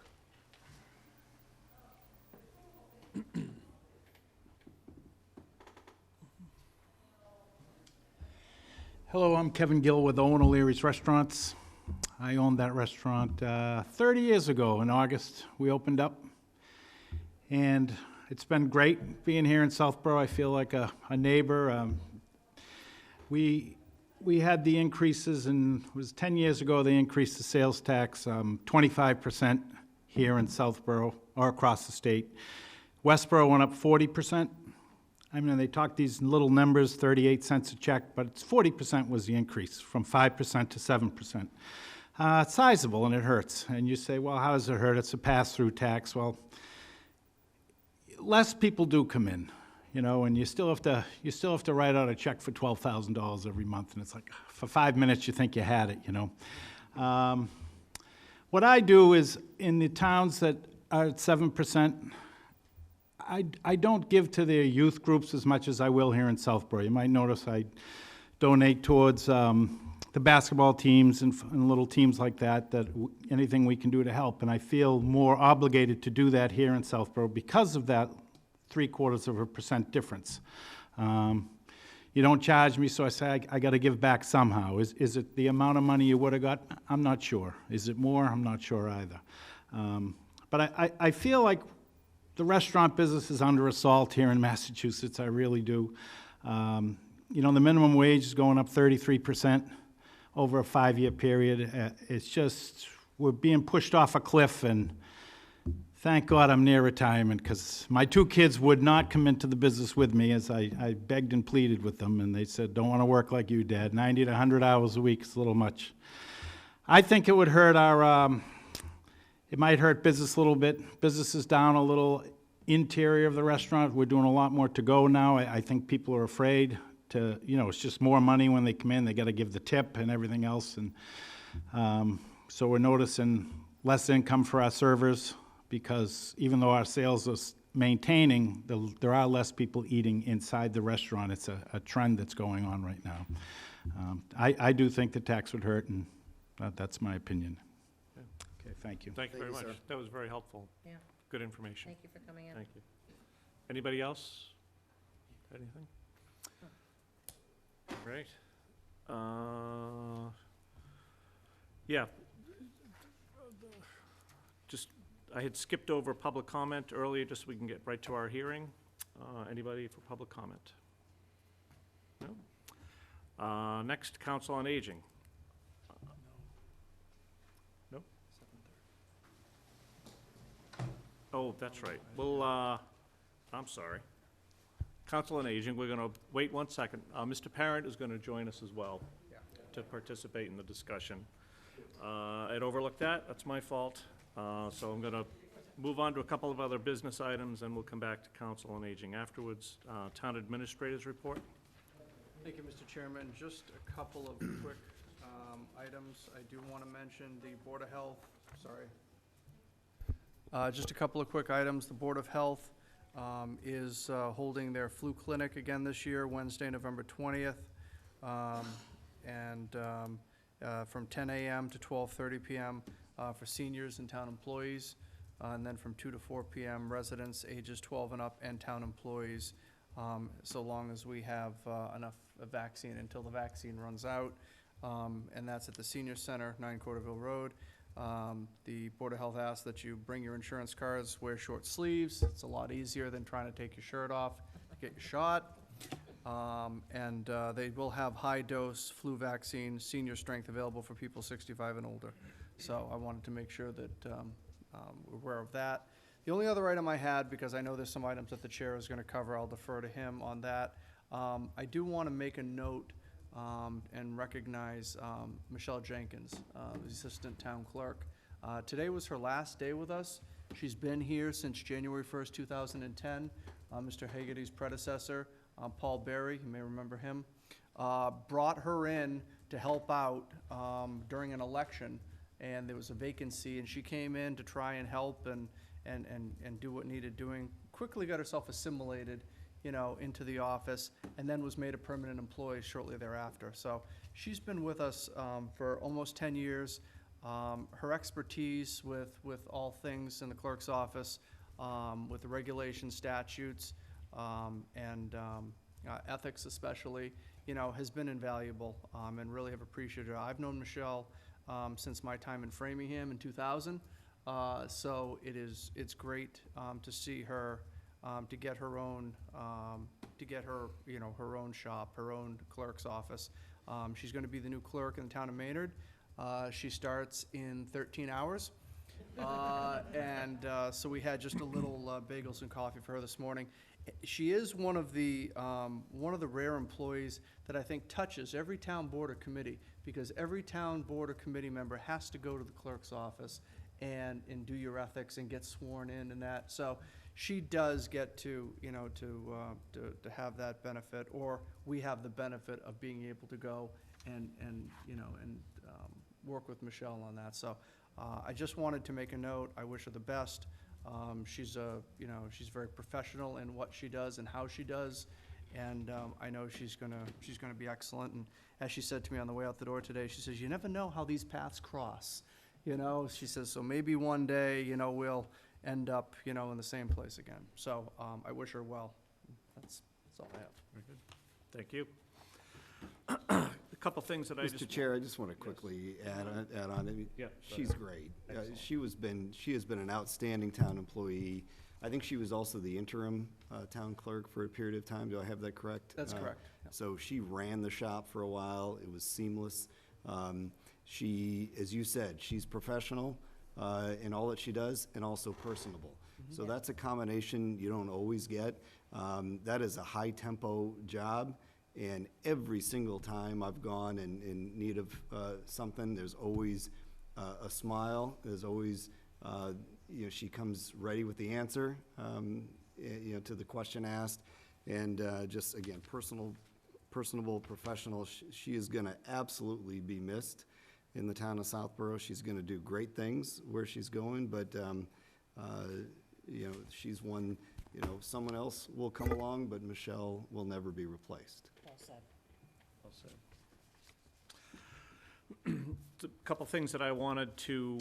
Speaker 11: Hello, I'm Kevin Gill with Owen O'Leary's Restaurants. I owned that restaurant 30 years ago in August. We opened up, and it's been great being here in Southborough. I feel like a neighbor. We had the increases, and it was 10 years ago they increased the sales tax 25% here in Southborough or across the state. Westborough went up 40%. I mean, they talk these little numbers, 38 cents a check, but it's 40% was the increase, from 5% to 7%. It's sizable, and it hurts. And you say, well, how does it hurt? It's a pass-through tax. Well, less people do come in, you know, and you still have to write out a check for $12,000 every month, and it's like, for 5 minutes you think you had it, you know. What I do is, in the towns that are at 7%, I don't give to their youth groups as much as I will here in Southborough. You might notice I donate towards the basketball teams and little teams like that, anything we can do to help. And I feel more obligated to do that here in Southborough because of that 0.75% difference. You don't charge me, so I say I got to give back somehow. Is it the amount of money you would have got? I'm not sure. Is it more? I'm not sure either. But I feel like the restaurant business is under assault here in Massachusetts. I really do. You know, the minimum wage is going up 33% over a 5-year period. It's just, we're being pushed off a cliff, and thank God I'm near retirement, because my 2 kids would not come into the business with me, as I begged and pleaded with them, and they said, don't want to work like you, Dad. 90 to 100 hours a week is a little much. I think it would hurt it might hurt business a little bit. Business is down a little. Interior of the restaurant, we're doing a lot more to go now. I think people are afraid to, it's just more money when they come in. They got to give the tip and everything else. And so we're noticing less income for our servers, because even though our sales are maintaining, there are less people eating inside the restaurant. It's a trend that's going on right now. I do think the tax would hurt, and that's my opinion. Okay, thank you.
Speaker 1: Thank you very
Speaker 7: Thank you,
Speaker 1: much.
Speaker 7: sir.
Speaker 1: That was very helpful.
Speaker 4: Yeah.
Speaker 1: Good information.
Speaker 4: Thank you for coming in.
Speaker 1: Thank you. Anybody else? Anything? Great. Yeah. Just, I had skipped over public comment earlier, just so we can get right to our hearing. Anybody for public comment? No? Next, Council on Aging. No? Oh, that's right. Well, I'm sorry. Council on Aging, we're gonna wait 1 second. Mr. Parent is gonna join us as well to participate in the discussion. I'd overlooked that, that's my fault. So I'm gonna move on to a couple of other business items, and we'll come back to Council on Aging afterwards. Town Administrator's report.
Speaker 2: Thank you, Mr. Chairman. Just a couple of quick items. I do want to mention the Board of Health, just a couple of quick items. The Board of Health is holding their flu clinic again this year, Wednesday, November 20th, from 10 a.m. to 12:30 p.m. For seniors and town employees, and then from 2 to 4 p.m. residents ages 12 and up and town employees, so long as we have enough vaccine until the vaccine runs out. And that's at the Senior Center, 9 Corderville Road. The Board of Health asks that you bring your insurance cards, wear short sleeves. It's a lot easier than trying to take your shirt off to get your shot. They will have high-dose flu vaccine, senior strength, available for people 65 and older. So I wanted to make sure that we're aware of that. The only other item I had, because I know there's some items that the chair is going to cover, I'll defer to him on that. I do want to make a note and recognize Michelle Jenkins, the Assistant Town Clerk. Today was her last day with us. She's been here since January 1st, 2010. Mr. Hagerty's predecessor, Paul Berry, you may remember him, brought her in to help out during an election, and there was a vacancy, and she came in to try and help and do what needed doing. Quickly got herself assimilated, into the office, and then was made a permanent employee shortly thereafter. So she's been with us for almost 10 years. Her expertise with all things in the clerk's office, with the regulations, statutes, and ethics especially, has been invaluable, and really have appreciated her. I've known Michelle since my time in Framingham in 2000, so it's great to see her, to get her own, her own shop, her own clerk's office. She's going to be the new clerk in the town of Maynard. She starts in 13 hours. So we had just a little bagels and coffee for her this morning. She is one of the rare employees that I think touches every town board or committee, because every town board or committee member has to go to the clerk's office and do your ethics and get sworn in and that. So she does get to have that benefit, or we have the benefit of being able to go and work with Michelle on that. So I just wanted to make a note. I wish her the best. She's very professional in what she does and how she does, and I know she's gonna be excellent. And as she said to me on the way out the door today, she says, "You never know how these paths cross." She says, so maybe one day, we'll end up, in the same place again. So I wish her well. That's all I have.
Speaker 1: Very good. Thank you. A couple things that I just...
Speaker 7: Mr. Chair, I just want to quickly add on. I mean,
Speaker 1: Yeah, go
Speaker 7: she's great.
Speaker 1: Excellent.
Speaker 7: She has been an outstanding town employee. I think she was also the interim town clerk for a period of time. Do I have that correct?
Speaker 2: That's correct. Yeah.
Speaker 7: So she ran the shop for a while. It was seamless. She, as you said, she's professional. in all that she does, and also personable. So that's a combination you don't always get. That is a high-tempo job, and every single time I've gone in need of something, there's always a smile. There's always, she comes ready with the answer, to the question asked, and just, again, personable, professional. She is going to absolutely be missed in the town of Southborough. She's going to do great things where she's going, but she's one, someone else will come along, but Michelle will never be replaced.
Speaker 4: Well said.
Speaker 1: Well said. A couple things that I wanted to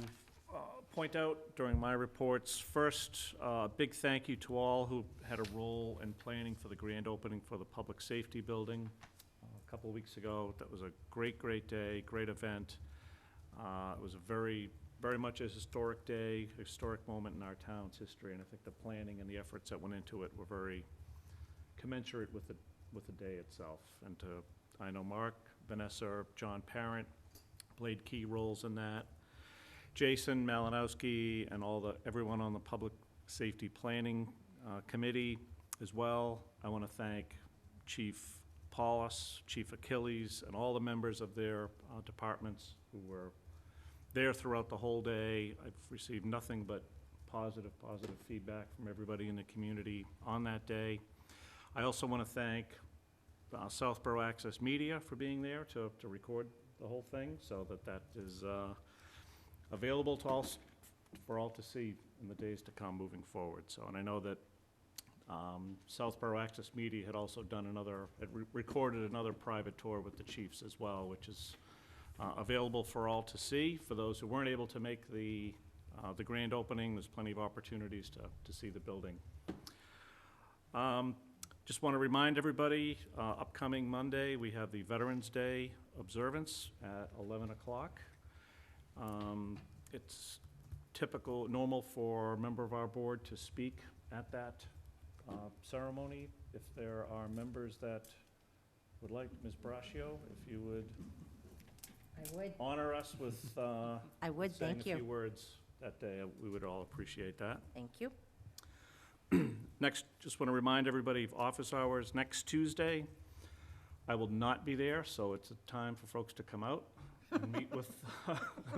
Speaker 1: point out during my reports. First, big thank you to all who had a role in planning for the grand opening for the public safety building a couple weeks ago. That was a great, great day, great event. It was a very much a historic day, a historic moment in our town's history, and I think the planning and the efforts that went into it were very commensurate with the day itself. And I know Mark, Vanessa, John Parent played key roles in that. Jason Malinowski and everyone on the public safety planning committee as well. I want to thank Chief Paulus, Chief Achilles, and all the members of their departments who were there throughout the whole day. I've received nothing but positive feedback from everybody in the community on that day. I also want to thank Southborough Access Media for being there to record the whole thing, so that is available to for all to see in the days to come moving forward. So, and I know that Southborough Access Media had also done recorded another private tour with the chiefs as well, which is available for all to see. For those who weren't able to make the grand opening, there's plenty of opportunities to see the building. Just want to remind everybody, upcoming Monday, we have the Veterans Day observance at 11 o'clock. It's normal for a member of our board to speak at that ceremony. If there are members that would like, Ms. Braccio, if you would
Speaker 4: I would.
Speaker 1: honor us with
Speaker 4: I would,
Speaker 1: saying
Speaker 4: thank
Speaker 1: a few
Speaker 4: you.
Speaker 1: words that day, we would all appreciate that.
Speaker 4: Thank you.
Speaker 1: Next, just want to remind everybody of office hours next Tuesday. I will not be there, so it's a time for folks to come out and meet with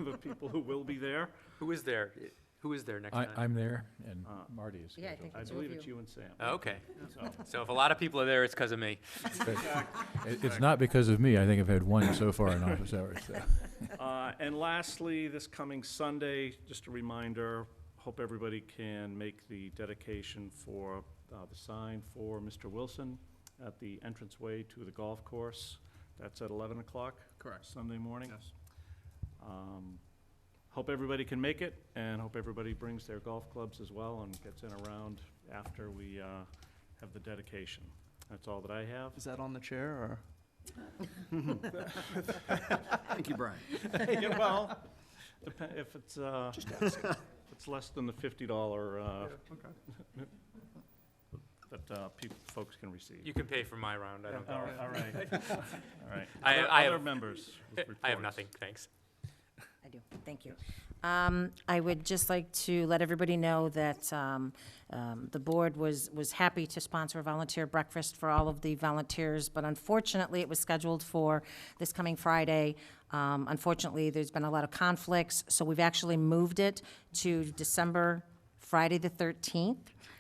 Speaker 1: the people who will be there.
Speaker 5: Who is there? Who is there next time?
Speaker 6: I'm there, and Marty is
Speaker 4: Yeah, I
Speaker 6: scheduled.
Speaker 4: think
Speaker 1: I
Speaker 4: the two
Speaker 1: believe
Speaker 4: of
Speaker 1: it's
Speaker 4: you.
Speaker 1: you and Sam.
Speaker 5: Oh, okay.
Speaker 1: So,
Speaker 5: So if a lot of people are there, it's because of me.
Speaker 6: It's not because of me. I think I've had one so far in office hours, so.
Speaker 1: and lastly, this coming Sunday, just a reminder, hope everybody can make the dedication for the sign for Mr. Wilson at the entranceway to the golf course. That's at 11 o'clock?
Speaker 2: Correct.
Speaker 1: Sunday morning?
Speaker 2: Yes.
Speaker 1: Hope everybody can make it, and hope everybody brings their golf clubs as well and gets in around after we have the dedication. That's all that I have.
Speaker 2: Is that on the chair, or?
Speaker 7: Thank you, Brian.
Speaker 1: Yeah, well, if it's, it's less than the $50 that folks can receive.
Speaker 5: You can pay for my round, I don't
Speaker 1: All
Speaker 5: think.
Speaker 1: right, all right.
Speaker 5: I
Speaker 1: Other
Speaker 5: have-
Speaker 1: members with
Speaker 5: I have
Speaker 1: reports.
Speaker 5: nothing, thanks.
Speaker 4: I do, thank you. I would just like to let everybody know that the board was happy to sponsor a volunteer breakfast for all of the volunteers, but unfortunately, it was scheduled for this coming Friday. Unfortunately, there's been a lot of conflicts, so we've actually moved it to Friday the 13th,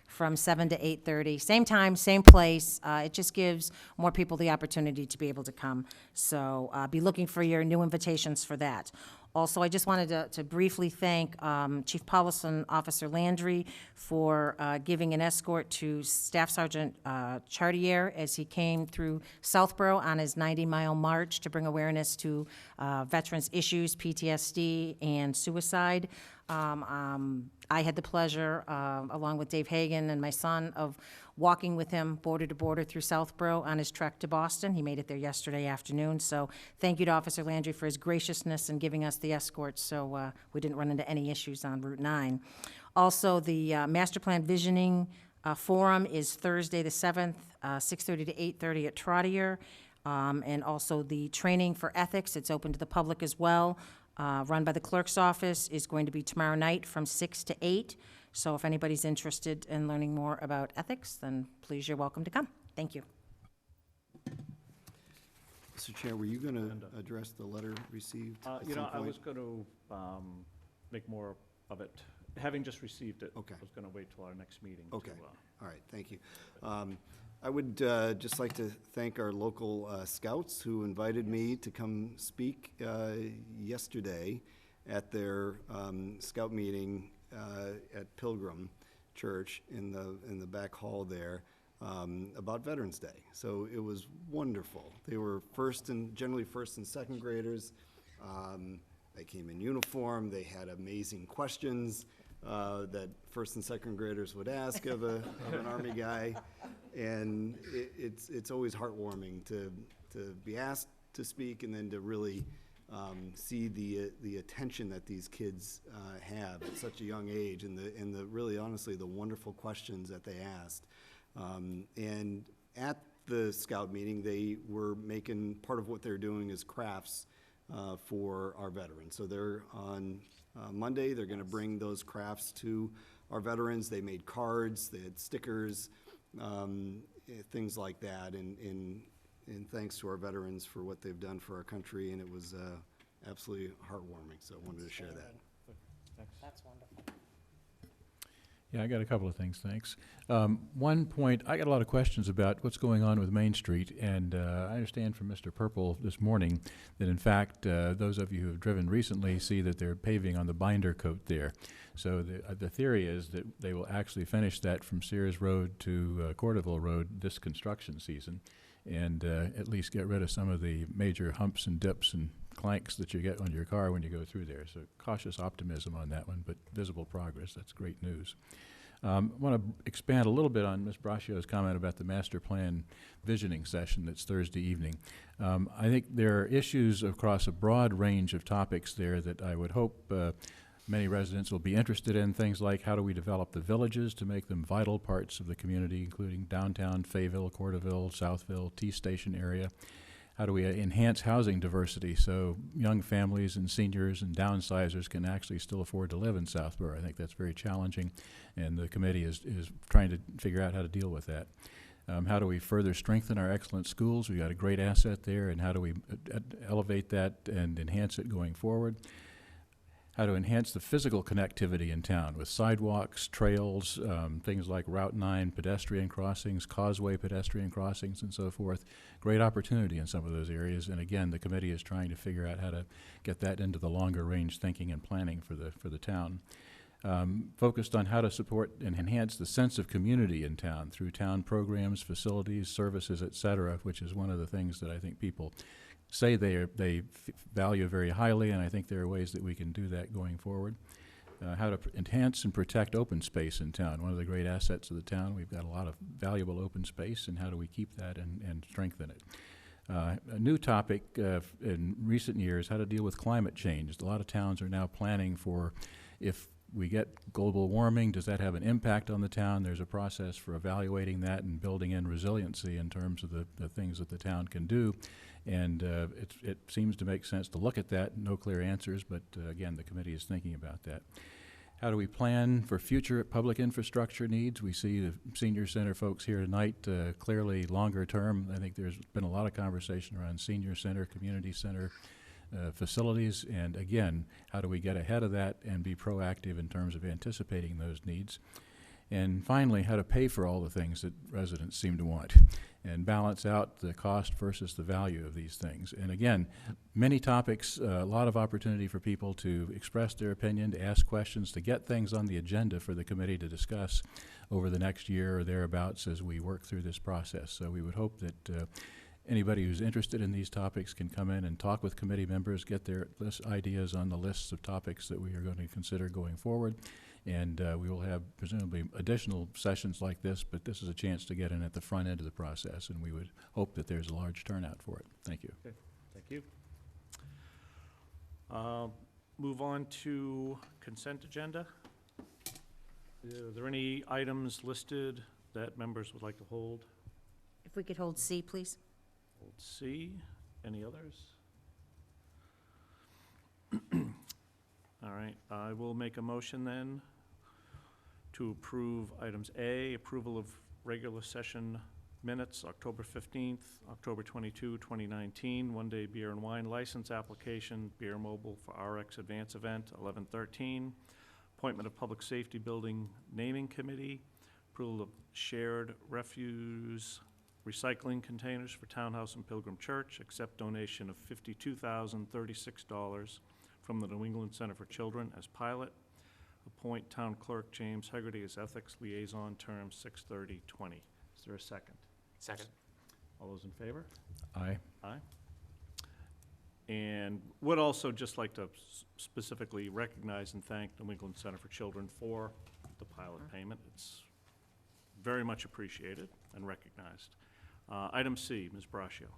Speaker 4: from 7 to 8:30. Same time, same place. It just gives more people the opportunity to be able to come. So be looking for your new invitations for that. Also, I just wanted to briefly thank Chief Paulus and Officer Landry for giving an escort to Staff Sergeant Chartier as he came through Southborough on his 90-mile march to bring awareness to veterans' issues, PTSD, and suicide. I had the pleasure, along with Dave Hagan and my son, of walking with him border to border through Southborough on his trek to Boston. He made it there yesterday afternoon, so thank you to Officer Landry for his graciousness in giving us the escort, so we didn't run into any issues on Route 9. Also, the Master Plan Visioning Forum is Thursday the 7th, 6:30 to 8:30 at Trottier. And also the training for ethics, it's open to the public as well. run by the clerk's office, is going to be tomorrow night from 6 to 8. So if anybody's interested in learning more about ethics, then please, you're welcome to come. Thank you.
Speaker 7: Mr. Chair, were you going to address the letter received at
Speaker 1: You
Speaker 7: some
Speaker 1: know, I
Speaker 7: point?
Speaker 1: was going to make more of it. Having just received it,
Speaker 7: Okay.
Speaker 1: I was going to wait till our next meeting.
Speaker 7: Okay.
Speaker 1: to,
Speaker 7: All right, thank you. I would just like to thank our local scouts who invited me to come speak yesterday at their scout meeting at Pilgrim Church in the back hall there about Veterans Day. So it was wonderful. They were generally first and second graders. They came in uniform. They had amazing questions that first and second graders would ask of an Army guy. And it's always heartwarming to be asked to speak and then to really see the attention that these kids have at such a young age and the really honestly the wonderful questions that they asked. And at the scout meeting, they were making, part of what they're doing is crafts for our veterans. So they're on Monday, they're gonna bring those crafts to our veterans. They made cards, they had stickers, things like that, and thanks to our veterans for what they've done for our country, and it was absolutely heartwarming, so I wanted to share that.
Speaker 4: That's wonderful.
Speaker 6: Yeah, I got a couple of things, thanks. One point, I got a lot of questions about what's going on with Main Street, and I understand from Mr. Purple this morning that in fact, those of you who have driven recently see that they're paving on the binder coat there. So the theory is that they will actually finish that from Sears Road to Cordoville Road this construction season, and at least get rid of some of the major humps and dips and clanks that you get on your car when you go through there. So cautious optimism on that one, but visible progress. That's great news. I want to expand a little bit on Ms. Braccio's comment about the master plan visioning session that's Thursday evening. I think there are issues across a broad range of topics there that I would hope many residents will be interested in. Things like how do we develop the villages to make them vital parts of the community, including downtown Fayetteville, Cordoville, Southville, T-Station area. How do we enhance housing diversity so young families and seniors and downsizers can actually still afford to live in Southborough? I think that's very challenging, and the committee is trying to figure out how to deal with that. How do we further strengthen our excellent schools? We've got a great asset there, and how do we elevate that and enhance it going forward? How to enhance the physical connectivity in town with sidewalks, trails, things like Route 9 pedestrian crossings, causeway pedestrian crossings, and so forth. Great opportunity in some of those areas, and again, the committee is trying to figure out how to get that into the longer range thinking and planning for the town. Focused on how to support and enhance the sense of community in town through town programs, facilities, services, et cetera, which is one of the things that I think people say they value very highly, and I think there are ways that we can do that going forward. How to enhance and protect open space in town. One of the great assets of the town, we've got a lot of valuable open space, and how do we keep that and strengthen it? A new topic in recent years, how to deal with climate change. A lot of towns are now planning for if we get global warming, does that have an impact on the town? There's a process for evaluating that and building in resiliency in terms of the things that the town can do. And it seems to make sense to look at that. No clear answers, but again, the committee is thinking about that. How do we plan for future public infrastructure needs? We see the senior center folks here tonight, clearly longer term. I think there's been a lot of conversation around senior center, community center, facilities, and again, how do we get ahead of that and be proactive in terms of anticipating those needs? And finally, how to pay for all the things that residents seem to want and balance out the cost versus the value of these things. And again, many topics, a lot of opportunity for people to express their opinion, to ask questions, to get things on the agenda for the committee to discuss over the next year or thereabouts as we work through this process. So we would hope that anybody who's interested in these topics can come in and talk with committee members, get their ideas on the lists of topics that we are going to consider going forward. And we will have presumably additional sessions like this, but this is a chance to get in at the front end of the process, and we would hope that there's a large turnout for it. Thank you.
Speaker 1: Okay, thank you. Move on to consent agenda. Are there any items listed that members would like to hold?
Speaker 4: If we could hold C, please.
Speaker 1: Hold C. Any others? All right, I will make a motion then to approve items A, approval of regular session minutes, October 15th, October 22, 2019, one-day beer and wine license application, Beer Mobile for RX Advance Event, 11/13, appointment of Public Safety Building Naming Committee, approval of shared refuse recycling containers for Townhouse and Pilgrim Church, accept donation of $52,036 from the New England Center for Children as pilot, appoint Town Clerk James Hegarty as Ethics Liaison, term 6/30/20. Is there a second?
Speaker 5: Second.
Speaker 1: All those in favor?
Speaker 6: Aye.
Speaker 1: Aye. And would also just like to specifically recognize and thank New England Center for Children for the pilot payment. It's very much appreciated and recognized. Item C, Ms. Braccio.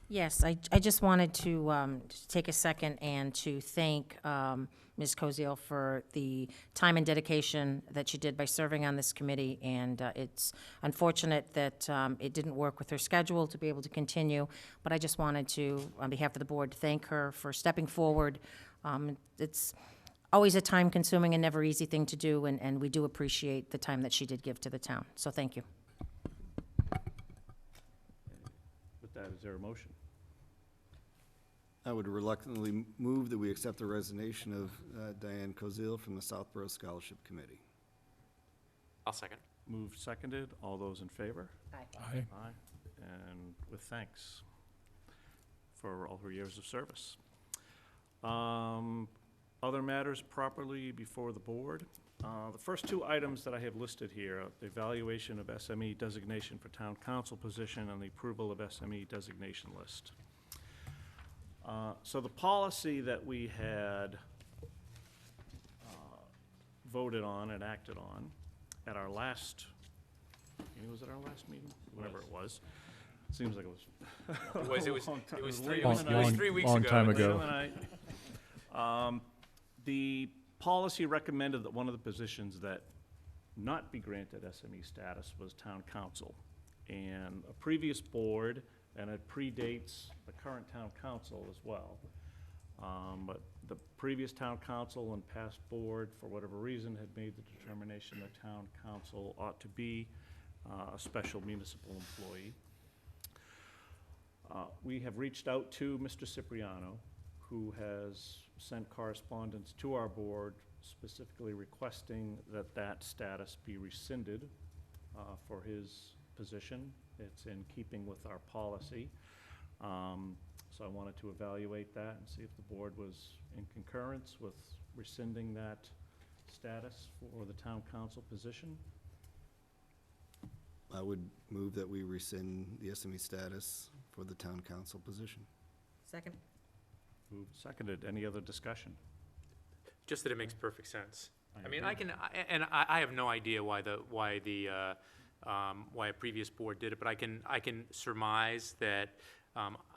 Speaker 4: Yes, I just wanted to take a second and to thank Ms. Koziel for the time and dedication that she did by serving on this committee, and it's unfortunate that it didn't work with her schedule to be able to continue, but I just wanted to, on behalf of the board, thank her for stepping forward. It's always a time-consuming and never easy thing to do, and we do appreciate the time that she did give to the town, so thank you.
Speaker 1: With that, is there a motion?
Speaker 7: I would reluctantly move that we accept the resignation of Diane Koziel from the Southborough Scholarship Committee.
Speaker 5: I'll second.
Speaker 1: Moved, seconded. All those in favor?
Speaker 6: Aye.
Speaker 1: Aye. And with thanks for all her years of service. Other matters properly before the board. The first two items that I have listed here, the evaluation of SME designation for town council position and the approval of SME designation list. So the policy that we had voted on and acted on at our last, was it our last meeting? Whatever it was. Seems like it was.
Speaker 5: It was
Speaker 1: Long time.
Speaker 5: it was
Speaker 1: later
Speaker 5: 3 weeks,
Speaker 1: than
Speaker 5: it was
Speaker 1: I-
Speaker 5: 3 weeks
Speaker 6: long
Speaker 5: ago.
Speaker 6: time
Speaker 5: It's-
Speaker 6: ago.
Speaker 1: later than I- The policy recommended that one of the positions that not be granted SME status was town council. And a previous board, and it predates the current town council as well, but the previous town council and past board, for whatever reason, had made the determination that town council ought to be a special municipal employee. We have reached out to Mr. Cipriano, who has sent correspondence to our board specifically requesting that that status be rescinded for his position. It's in keeping with our policy. So I wanted to evaluate that and see if the board was in concurrence with rescinding that status for the town council position.
Speaker 7: I would move that we rescind the SME status for the town council position.
Speaker 4: Second.
Speaker 1: Moved, seconded. Any other discussion?
Speaker 5: Just that it makes perfect sense. I mean,
Speaker 1: agree.
Speaker 5: I have no idea why a previous board did it, but I can surmise that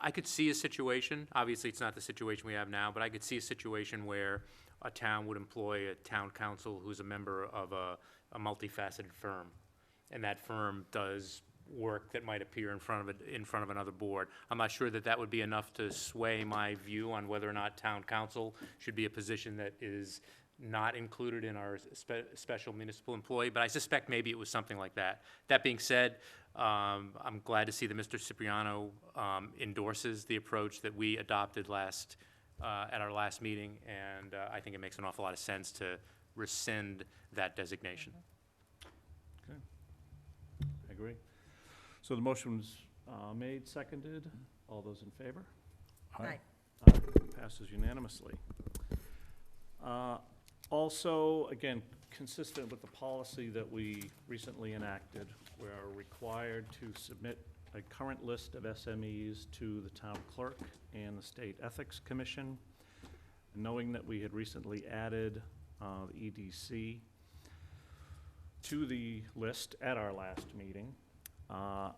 Speaker 5: I could see a situation, obviously it's not the situation we have now, but I could see a situation where a town would employ a town council who's a member of a multifaceted firm, and that firm does work that might appear in front of another board. I'm not sure that that would be enough to sway my view on whether or not town council should be a position that is not included in our special municipal employee, but I suspect maybe it was something like that. That being said, I'm glad to see that Mr. Cipriano endorses the approach that we adopted at our last meeting, and I think it makes an awful lot of sense to rescind that designation.
Speaker 1: Okay. I agree. So the motion was made, seconded. All those in favor?
Speaker 4: Aye.
Speaker 1: Passes unanimously. Also, again, consistent with the policy that we recently enacted, we are required to submit a current list of SMEs to the town clerk and the State Ethics Commission. Knowing that we had recently added the EDC to the list at our last meeting, I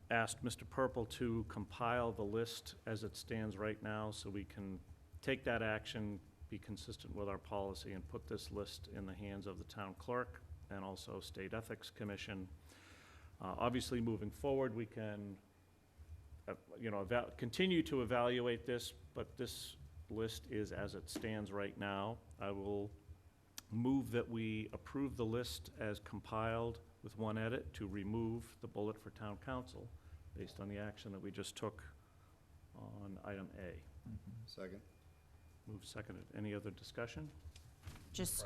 Speaker 1: asked Mr. Purple to compile the list as it stands right now so we can take that action, be consistent with our policy, and put this list in the hands of the town clerk and also State Ethics Commission. Obviously, moving forward, we can continue to evaluate this, but this list is as it stands right now. I will move that we approve the list as compiled with one edit to remove the bullet for town council based on the action that we just took on item A.
Speaker 7: Second.
Speaker 1: Move seconded. Any other discussion?
Speaker 4: Just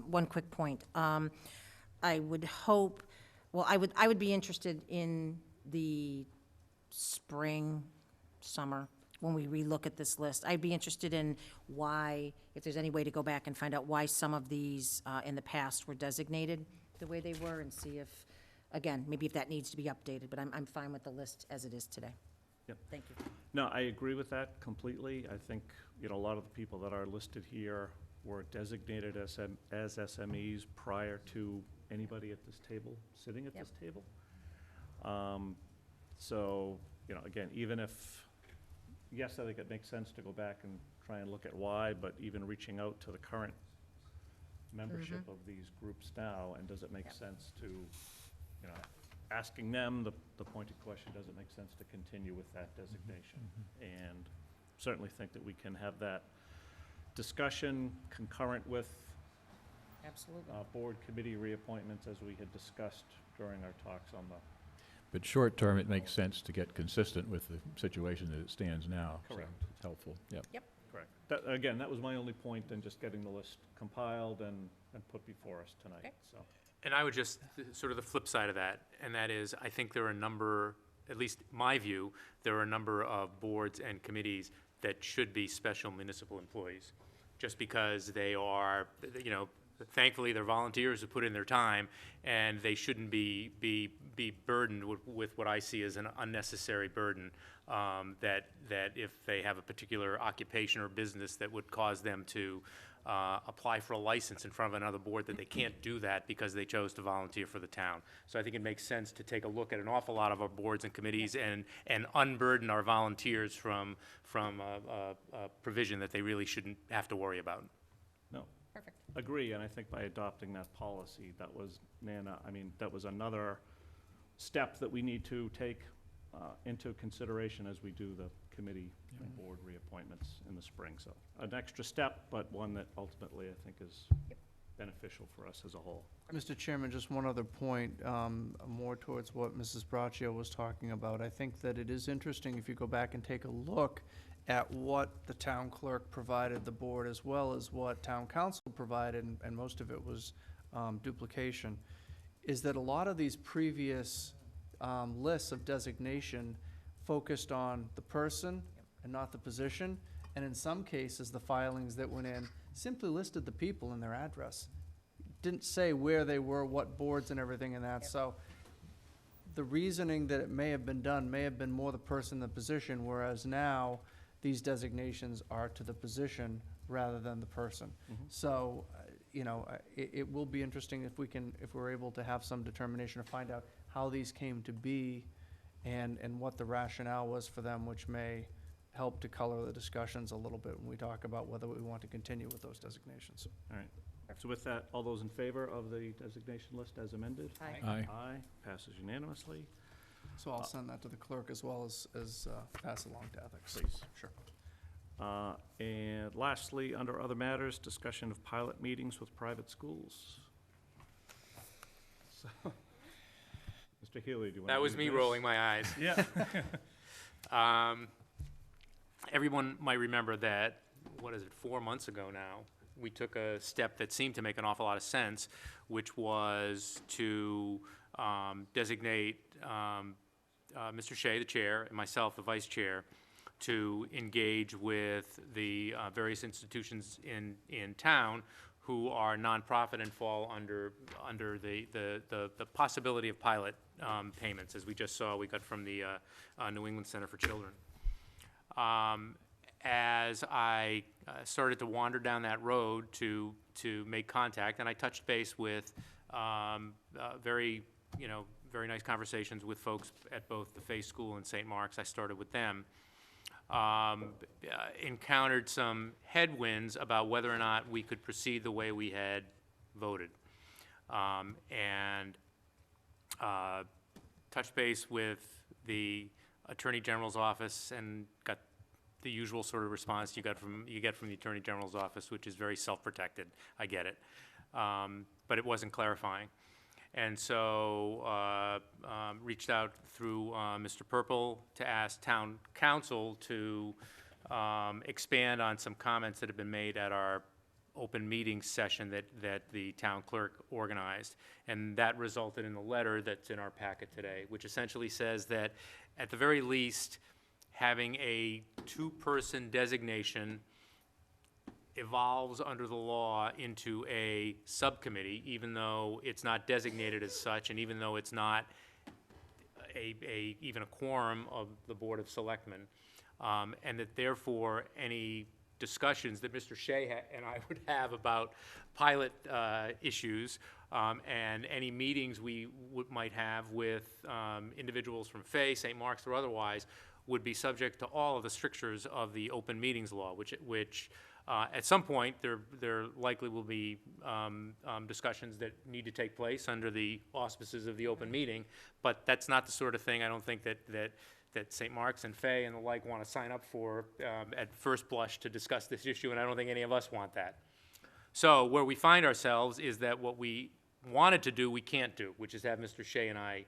Speaker 4: one quick point. I would hope, well, I would be interested in the spring, summer, when we relook at this list. I'd be interested in why, if there's any way to go back and find out why some of these in the past were designated the way they were, and see if, again, maybe if that needs to be updated, but I'm fine with the list as it is today.
Speaker 1: Yep.
Speaker 4: Thank you.
Speaker 1: No, I agree with that completely. I think, you know, a lot of the people that are listed here were designated as SMEs prior to anybody at this table, sitting at
Speaker 4: Yep.
Speaker 1: this table. So, you know, again, even if, yes, I think it makes sense to go back and try and look at why, but even reaching out to the current membership of these groups now, and does it make
Speaker 4: Yep.
Speaker 1: sense to, you know, asking them the pointed question, does it make sense to continue with that designation? And certainly think that we can have that discussion concurrent with
Speaker 4: Absolutely.
Speaker 1: board committee reappointments as we had discussed during our talks on the,
Speaker 6: But short term, it makes sense to get consistent with the situation that it stands now. so
Speaker 1: Correct.
Speaker 6: It's helpful, yep.
Speaker 1: correct. That, again, that was my only point in just getting the list compiled and put before us tonight,
Speaker 4: Okay.
Speaker 1: so.
Speaker 5: And I would just, sort of the flip side of that, and that is, I think there are a number, at least my view, there are a number of boards and committees that should be special municipal employees, just because they are, you know, thankfully, they're volunteers who put in their time, and they shouldn't be burdened with what I see as an unnecessary burden, that if they have a particular occupation or business that would cause them to apply for a license in front of another board, that they can't do that because they chose to volunteer for the town. So I think it makes sense to take a look at an awful lot of our boards and committees and unburden our volunteers from a provision that they really shouldn't have to worry about.
Speaker 1: No,
Speaker 4: Perfect.
Speaker 1: agree, and I think by adopting that policy, that was, Nana, I mean, that was another step that we need to take into consideration as we do the committee and board reappointments in the spring. So an extra step, but one that ultimately I think is beneficial for us as a whole.
Speaker 2: Mr. Chairman, just one other point, more towards what Mrs. Braccio was talking about. I think that it is interesting if you go back and take a look at what the town clerk provided the board as well as what town council provided, and most of it was duplication, is that a lot of these previous lists of designation focused on the person and not the position, and in some cases, the filings that went in simply listed the people and their address. Didn't say where they were, what boards and everything in that, so the reasoning that it may have been done may have been more the person than the position, whereas now, these designations are to the position rather than the person. So, you know, it will be interesting if we're able to have some determination to find out how these came to be and what the rationale was for them, which may help to color the discussions a little bit when we talk about whether we want to continue with those designations.
Speaker 1: All right. So with that, all those in favor of the designation list as amended?
Speaker 4: Aye.
Speaker 6: Aye.
Speaker 1: Aye. Passes unanimously.
Speaker 2: So I'll send that to the clerk as well as pass along to ethics.
Speaker 1: Please.
Speaker 2: Sure.
Speaker 1: And lastly, under other matters, discussion of pilot meetings with private schools. So, Mr. Healy, do you want to?
Speaker 5: That was me rolling my eyes.
Speaker 1: Yeah.
Speaker 5: Everyone might remember that, 4 months ago now, we took a step that seemed to make an awful lot of sense, which was to designate Mr. Shea, the chair, and myself, the vice chair, to engage with the various institutions in town who are nonprofit and fall under the possibility of pilot payments, as we just saw we got from the New England Center for Children. As I started to wander down that road to make contact, and I touched base with very nice conversations with folks at both the Faith School and St. Mark's. I started with them. Encountered some headwinds about whether or not we could proceed the way we had voted. And touched base with the Attorney General's office and got the usual sort of response you get from the Attorney General's office, which is very self-protected. I get it. But it wasn't clarifying. And so reached out through Mr. Purple to ask town council to expand on some comments that have been made at our open meeting session that the town clerk organized. And that resulted in the letter that's in our packet today, which essentially says that at the very least, having a two-person designation evolves under the law into a subcommittee, even though it's not designated as such, and even though it's not even a quorum of the Board of Selectmen, and that therefore any discussions that Mr. Shea and I would have about pilot issues and any meetings we might have with individuals from Fay, St. Mark's, or otherwise would be subject to all of the strictures of the open meetings law, which at some point, there likely will be discussions that need to take place under the auspices of the open meeting, but that's not the sort of thing I don't think that St. Mark's and Fay and the like want to sign up for at first blush to discuss this issue, and I don't think any of us want that. So where we find ourselves is that what we wanted to do, we can't do, which is have Mr. Shea and I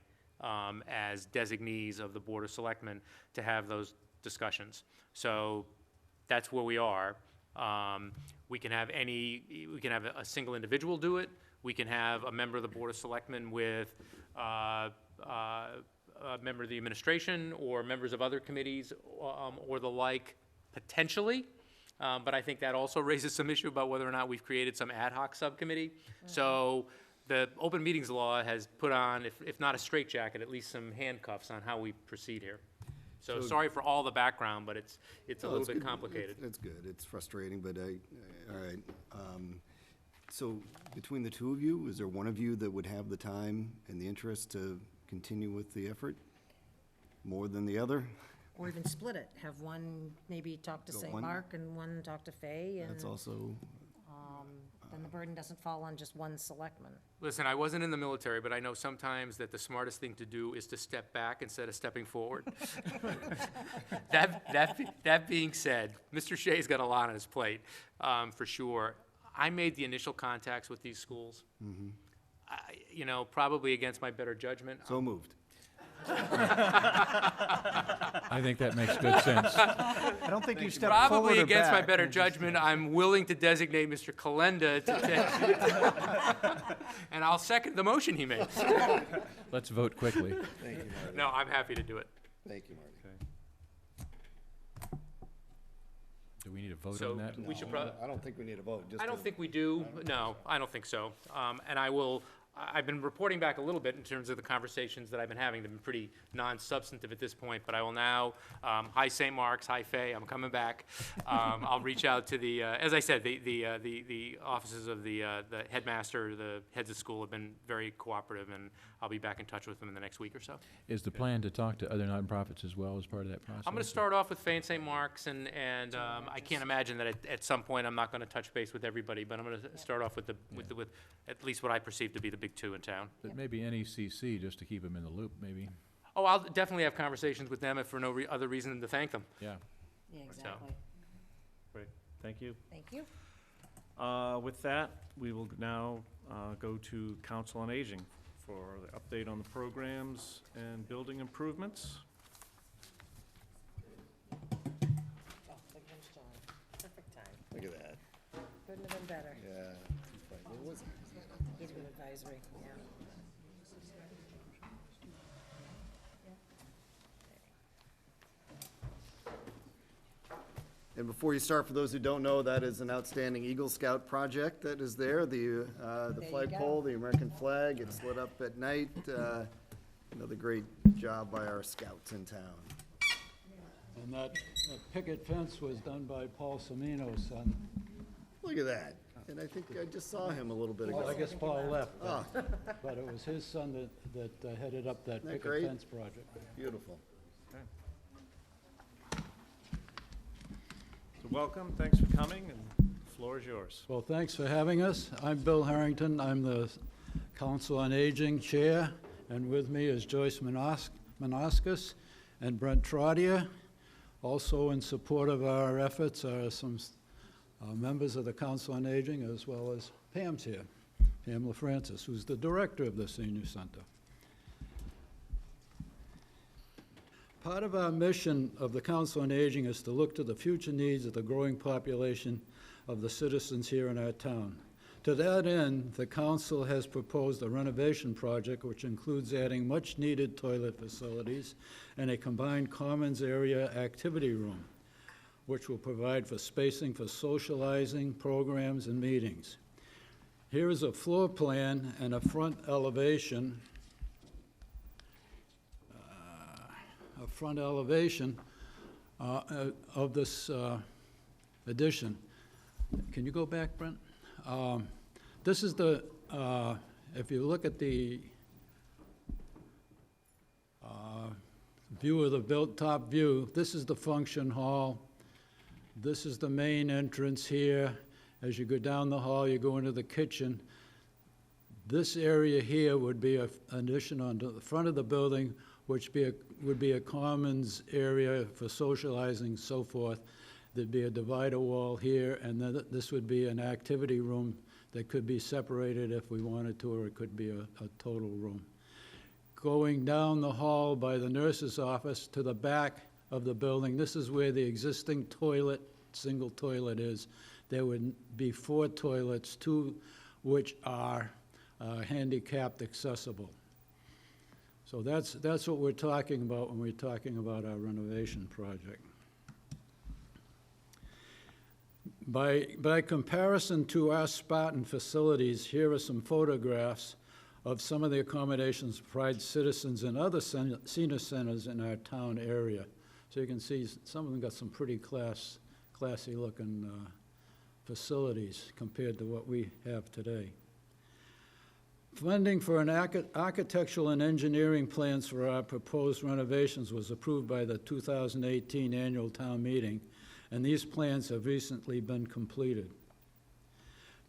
Speaker 5: as designees of the Board of Selectmen to have those discussions. So that's where we are. We can have a single individual do it. We can have a member of the Board of Selectmen with a member of the administration or members of other committees or the like, potentially. But I think that also raises some issue about whether or not we've created some ad hoc subcommittee. So the open meetings law has put on, if not a straitjacket, at least some handcuffs on how we proceed here. So sorry for all the background, but it's a little bit complicated.
Speaker 7: It's good. It's frustrating, but all right. So between the two of you, is there one of you that would have the time and the interest to continue with the effort more than the other?
Speaker 4: Or even split it, have one maybe talk to
Speaker 7: Go
Speaker 4: St.
Speaker 7: one?
Speaker 4: Mark and one talk to Fay, and
Speaker 7: That's also,
Speaker 4: then the burden doesn't fall on just one selectman.
Speaker 5: Listen, I wasn't in the military, but I know sometimes that the smartest thing to do is to step back instead of stepping forward. That being said, Mr. Shea's got a lot on his plate, for sure. I made the initial contacts with these schools, probably against my better judgment.
Speaker 7: so moved.
Speaker 6: I think that makes good sense.
Speaker 2: I don't think you stepped forward
Speaker 5: Probably
Speaker 2: or
Speaker 5: against my
Speaker 2: back.
Speaker 5: better judgment, I'm willing to designate Mr. Kalenda and I'll second the motion he made.
Speaker 6: Let's vote quickly.
Speaker 7: Thank you, Marty.
Speaker 5: No, I'm happy to do it.
Speaker 7: Thank you, Marty.
Speaker 6: Do we need a vote
Speaker 5: So
Speaker 6: on that?
Speaker 5: we should
Speaker 7: No,
Speaker 5: probably.
Speaker 7: I don't think we need a vote. Just
Speaker 5: I don't
Speaker 7: to-
Speaker 5: think we do. No, I don't think so. And I've been reporting back a little bit in terms of the conversations that I've been having. They've been pretty non-substantive at this point, but I will now, hi St. Mark's, hi Fay, I'm coming back. I'll reach out to as I said, the offices of the headmaster, the heads of school have been very cooperative, and I'll be back in touch with them in the next week or so.
Speaker 6: Is the plan to talk to other nonprofits as well as part of that process?
Speaker 5: I'm going to start off with Fay and St. Mark's, and I can't imagine that at some point I'm not going to touch base with everybody, but I'm going to start off with at least what I perceive to be the big two in town.
Speaker 6: But maybe NECC, just to keep them in the loop, maybe.
Speaker 5: Oh, I'll definitely have conversations with them if for no other reason than to thank them.
Speaker 6: Yeah.
Speaker 4: Yeah, exactly.
Speaker 1: Great, thank you.
Speaker 4: Thank you.
Speaker 1: With that, we will now go to Council on Aging for the update on the programs and building improvements.
Speaker 4: Oh, look at John. Perfect time.
Speaker 7: Look at that.
Speaker 4: Couldn't have been better.
Speaker 7: Yeah. What was it?
Speaker 4: He's with advisory, yeah.
Speaker 7: And before you start, for those who don't know, that is an outstanding Eagle Scout project that is there. The
Speaker 4: you
Speaker 7: flagpole,
Speaker 4: go.
Speaker 7: the American flag, it's lit up at night. Another great job by our scouts in town.
Speaker 12: And that picket fence was done by Paul Semino's son.
Speaker 7: Look at that. And I think I just saw him a little bit
Speaker 12: Well, I
Speaker 7: ago.
Speaker 12: guess Paul left,
Speaker 7: Oh,
Speaker 12: but it was his son that headed up that
Speaker 7: Isn't that
Speaker 12: picket
Speaker 7: great?
Speaker 12: fence project.
Speaker 7: beautiful.
Speaker 1: So welcome, thanks for coming, and the floor is yours.
Speaker 12: Well, thanks for having us. I'm Bill Harrington. I'm the Council on Aging Chair, and with me is Joyce Manoskis and Brent Trotter. Also in support of our efforts are some members of the Council on Aging, as well as Pam's here, Pam LaFrancis, who's the director of the senior center. Part of our mission of the Council on Aging is to look to the future needs of the growing population of the citizens here in our town. To that end, the council has proposed a renovation project which includes adding much-needed toilet facilities and a combined commons area activity room, which will provide for spacing for socializing, programs, and meetings. Here is a floor plan and a front elevation of this addition. Can you go back, Brent? This is the, if you look at the view of the top view, this is the function hall. This is the main entrance here. As you go down the hall, you go into the kitchen. This area here would be an addition on the front of the building, which would be a commons area for socializing, so forth. There'd be a divider wall here, and then this would be an activity room that could be separated if we wanted to, or it could be a total room. Going down the hall by the nurse's office to the back of the building, this is where the existing toilet, single toilet is. There would be 4 toilets, 2 which are handicapped accessible. So that's what we're talking about when we're talking about our renovation project. By comparison to our Spartan facilities, here are some photographs of some of the accommodations provided citizens in other senior centers in our town area. So you can see some of them got some pretty classy looking facilities compared to what we have today. Funding for an architectural and engineering plans for our proposed renovations was approved by the 2018 annual town meeting, and these plans have recently been completed.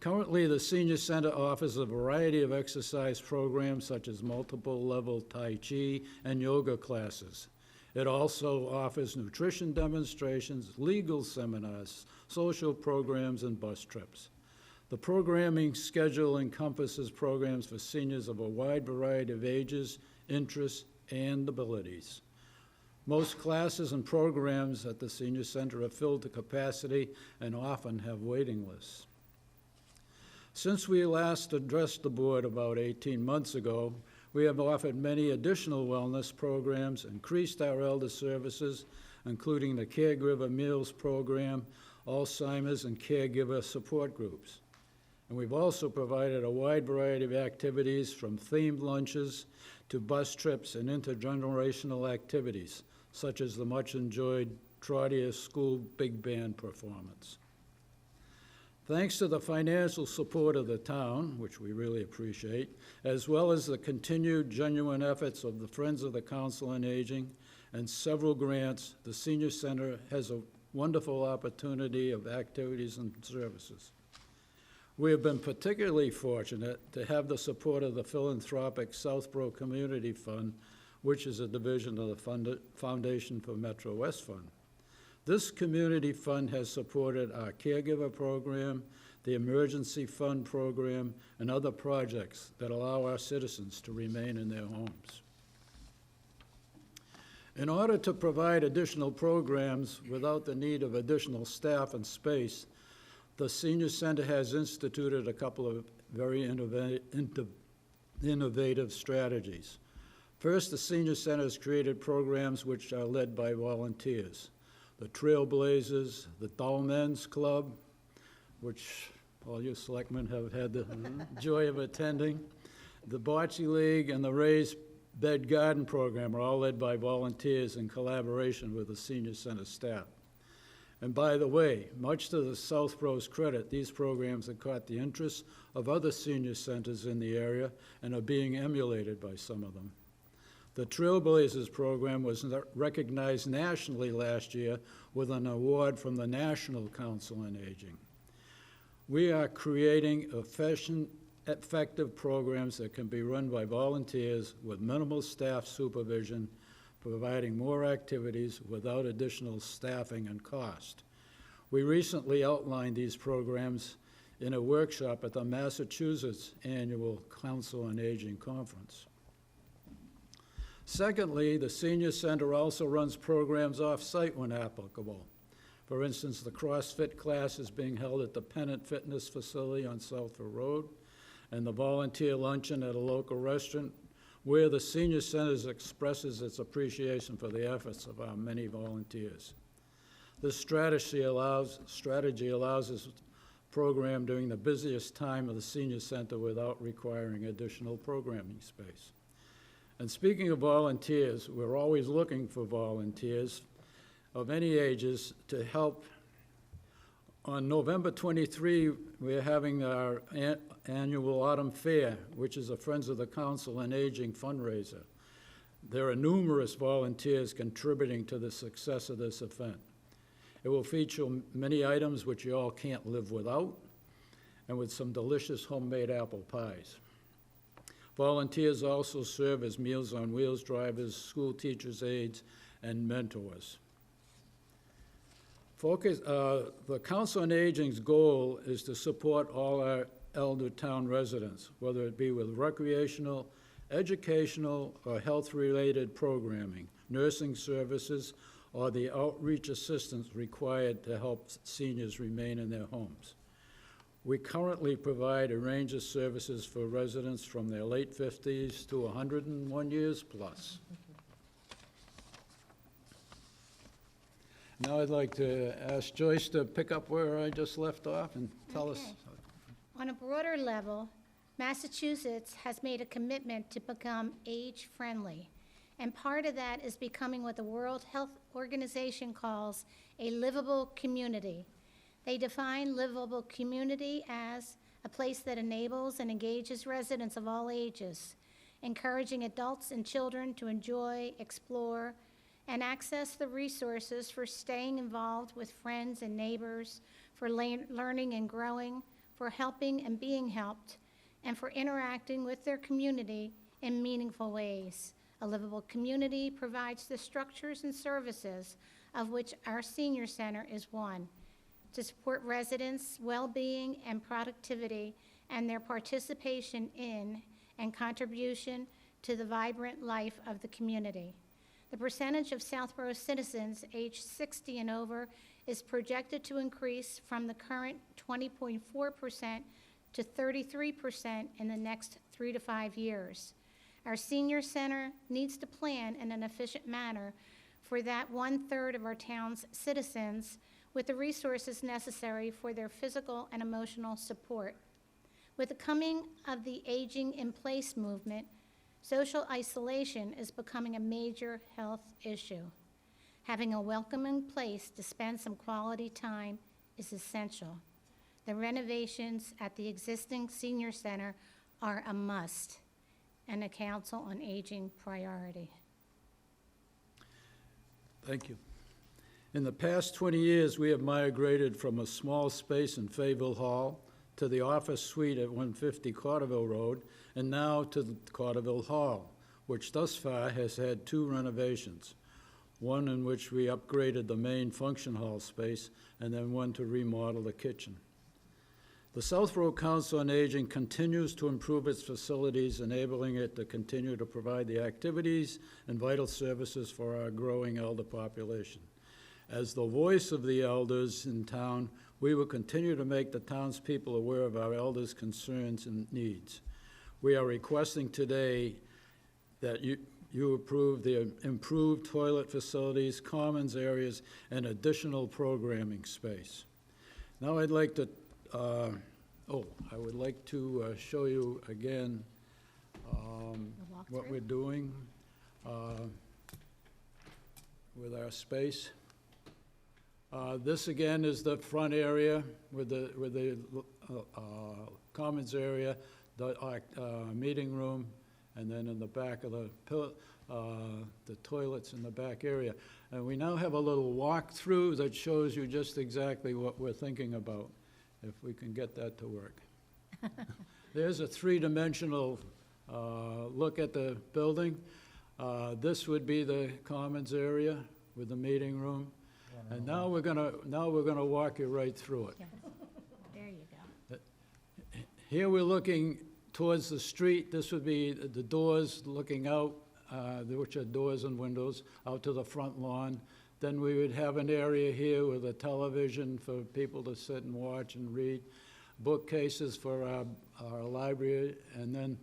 Speaker 12: Currently, the senior center offers a variety of exercise programs such as multiple level Tai Chi and yoga classes. It also offers nutrition demonstrations, legal seminars, social programs, and bus trips. The programming schedule encompasses programs for seniors of a wide variety of ages, interests, and abilities. Most classes and programs at the senior center are filled to capacity and often have waiting lists. Since we last addressed the board about 18 months ago, we have offered many additional wellness programs, increased our elder services, including the Caregiver Meals Program, Alzheimer's, and caregiver support groups. And we've also provided a wide variety of activities from themed lunches to bus trips and intergenerational activities, such as the much-enjoyed Trotter School Big Band performance. Thanks to the financial support of the town, which we really appreciate, as well as the continued genuine efforts of the Friends of the Council on Aging and several grants, the Senior Center has a wonderful opportunity of activities and services. We have been particularly fortunate to have the support of the philanthropic Southborough Community Fund, which is a division of the Foundation for Metro West Fund. This community fund has supported our caregiver program, the emergency fund program, and other projects that allow our citizens to remain in their homes. In order to provide additional programs without the need of additional staff and space, the Senior Center has instituted a couple of very innovative strategies. First, the Senior Center has created programs which are led by volunteers. The Trailblazers, the Dull Men's Club, which all you selectmen have had the joy of attending, the Bocce League, and the Raised Bed Garden Program are all led by volunteers in collaboration with the Senior Center staff. And by the way, much to the Southborough's credit, these programs have caught the interest of other senior centers in the area and are being emulated by some of them. The Trailblazers program was recognized nationally last year with an award from the National Council on Aging. We are creating efficient, effective programs that can be run by volunteers with minimal staff supervision, providing more activities without additional staffing and cost. We recently outlined these programs in a workshop at the Massachusetts Annual Council on Aging Conference. Secondly, the Senior Center also runs programs off-site when applicable. For instance, the CrossFit class is being held at the Pennant Fitness Facility on Southborough Road, and the volunteer luncheon at a local restaurant where the Senior Center expresses its appreciation for the efforts of our many volunteers. This strategy allows us program during the busiest time of the Senior Center without requiring additional programming space. And speaking of volunteers, we're always looking for volunteers of any ages to help. On November 23, we're having our annual Autumn Fair, which is a Friends of the Council on Aging fundraiser. There are numerous volunteers contributing to the success of this event. It will feature many items which you all can't live without, and with some delicious homemade apple pies. Volunteers also serve as Meals on Wheels drivers, school teachers' aides, and mentors. The Council on Aging's goal is to support all our elder town residents, whether it be with recreational, educational, or health-related programming, nursing services, or the outreach assistance required to help seniors remain in their homes. We currently provide a range of services for residents from their late 50s to 101 years plus. Now I'd like to ask Joyce to pick up where I just left off and tell us.
Speaker 13: On a broader level, Massachusetts has made a commitment to become age-friendly, and part of that is becoming what the World Health Organization calls a livable community. They define livable community as a place that enables and engages residents of all ages, encouraging adults and children to enjoy, explore, and access the resources for staying involved with friends and neighbors, for learning and growing, for helping and being helped, and for interacting with their community in meaningful ways. A livable community provides the structures and services of which our senior center is one, to support residents' well-being and productivity and their participation in and contribution to the vibrant life of the community. The percentage of Southborough citizens aged 60 and over is projected to increase from the current 20.4% to 33% in the next 3 to 5 years. Our senior center needs to plan in an efficient manner for that 1/3 of our town's citizens with the resources necessary for their physical and emotional support. With the coming of the Aging in Place movement, social isolation is becoming a major health issue. Having a welcoming place to spend some quality time is essential. The renovations at the existing senior center are a must and a Council on Aging priority.
Speaker 12: Thank you. In the past 20 years, we have migrated from a small space in Fayville Hall to the office suite at 150 Carterville Road, and now to the Carterville Hall, which thus far has had 2 renovations, one in which we upgraded the main function hall space, and then one to remodel the kitchen. The Southborough Council on Aging continues to improve its facilities, enabling it to continue to provide the activities and vital services for our growing elder population. As the voice of the elders in town, we will continue to make the townspeople aware of our elders' concerns and needs. We are requesting today that you approve the improved toilet facilities, commons areas, and additional programming space. Now I'd like to, I would like to show you again what we're doing with our space. This again is the front area with the commons area, the meeting room, and then in the back of the toilets in the back area. And we now have a little walkthrough that shows you just exactly what we're thinking about, if we can get that to work. There's a 3-dimensional look at the building. This would be the commons area with the meeting room. And now we're gonna walk you right through it.
Speaker 13: There you go.
Speaker 12: Here we're looking towards the street. This would be the doors looking out, which are doors and windows, out to the front lawn. Then we would have an area here with a television for people to sit and watch and read, bookcases for our library, and then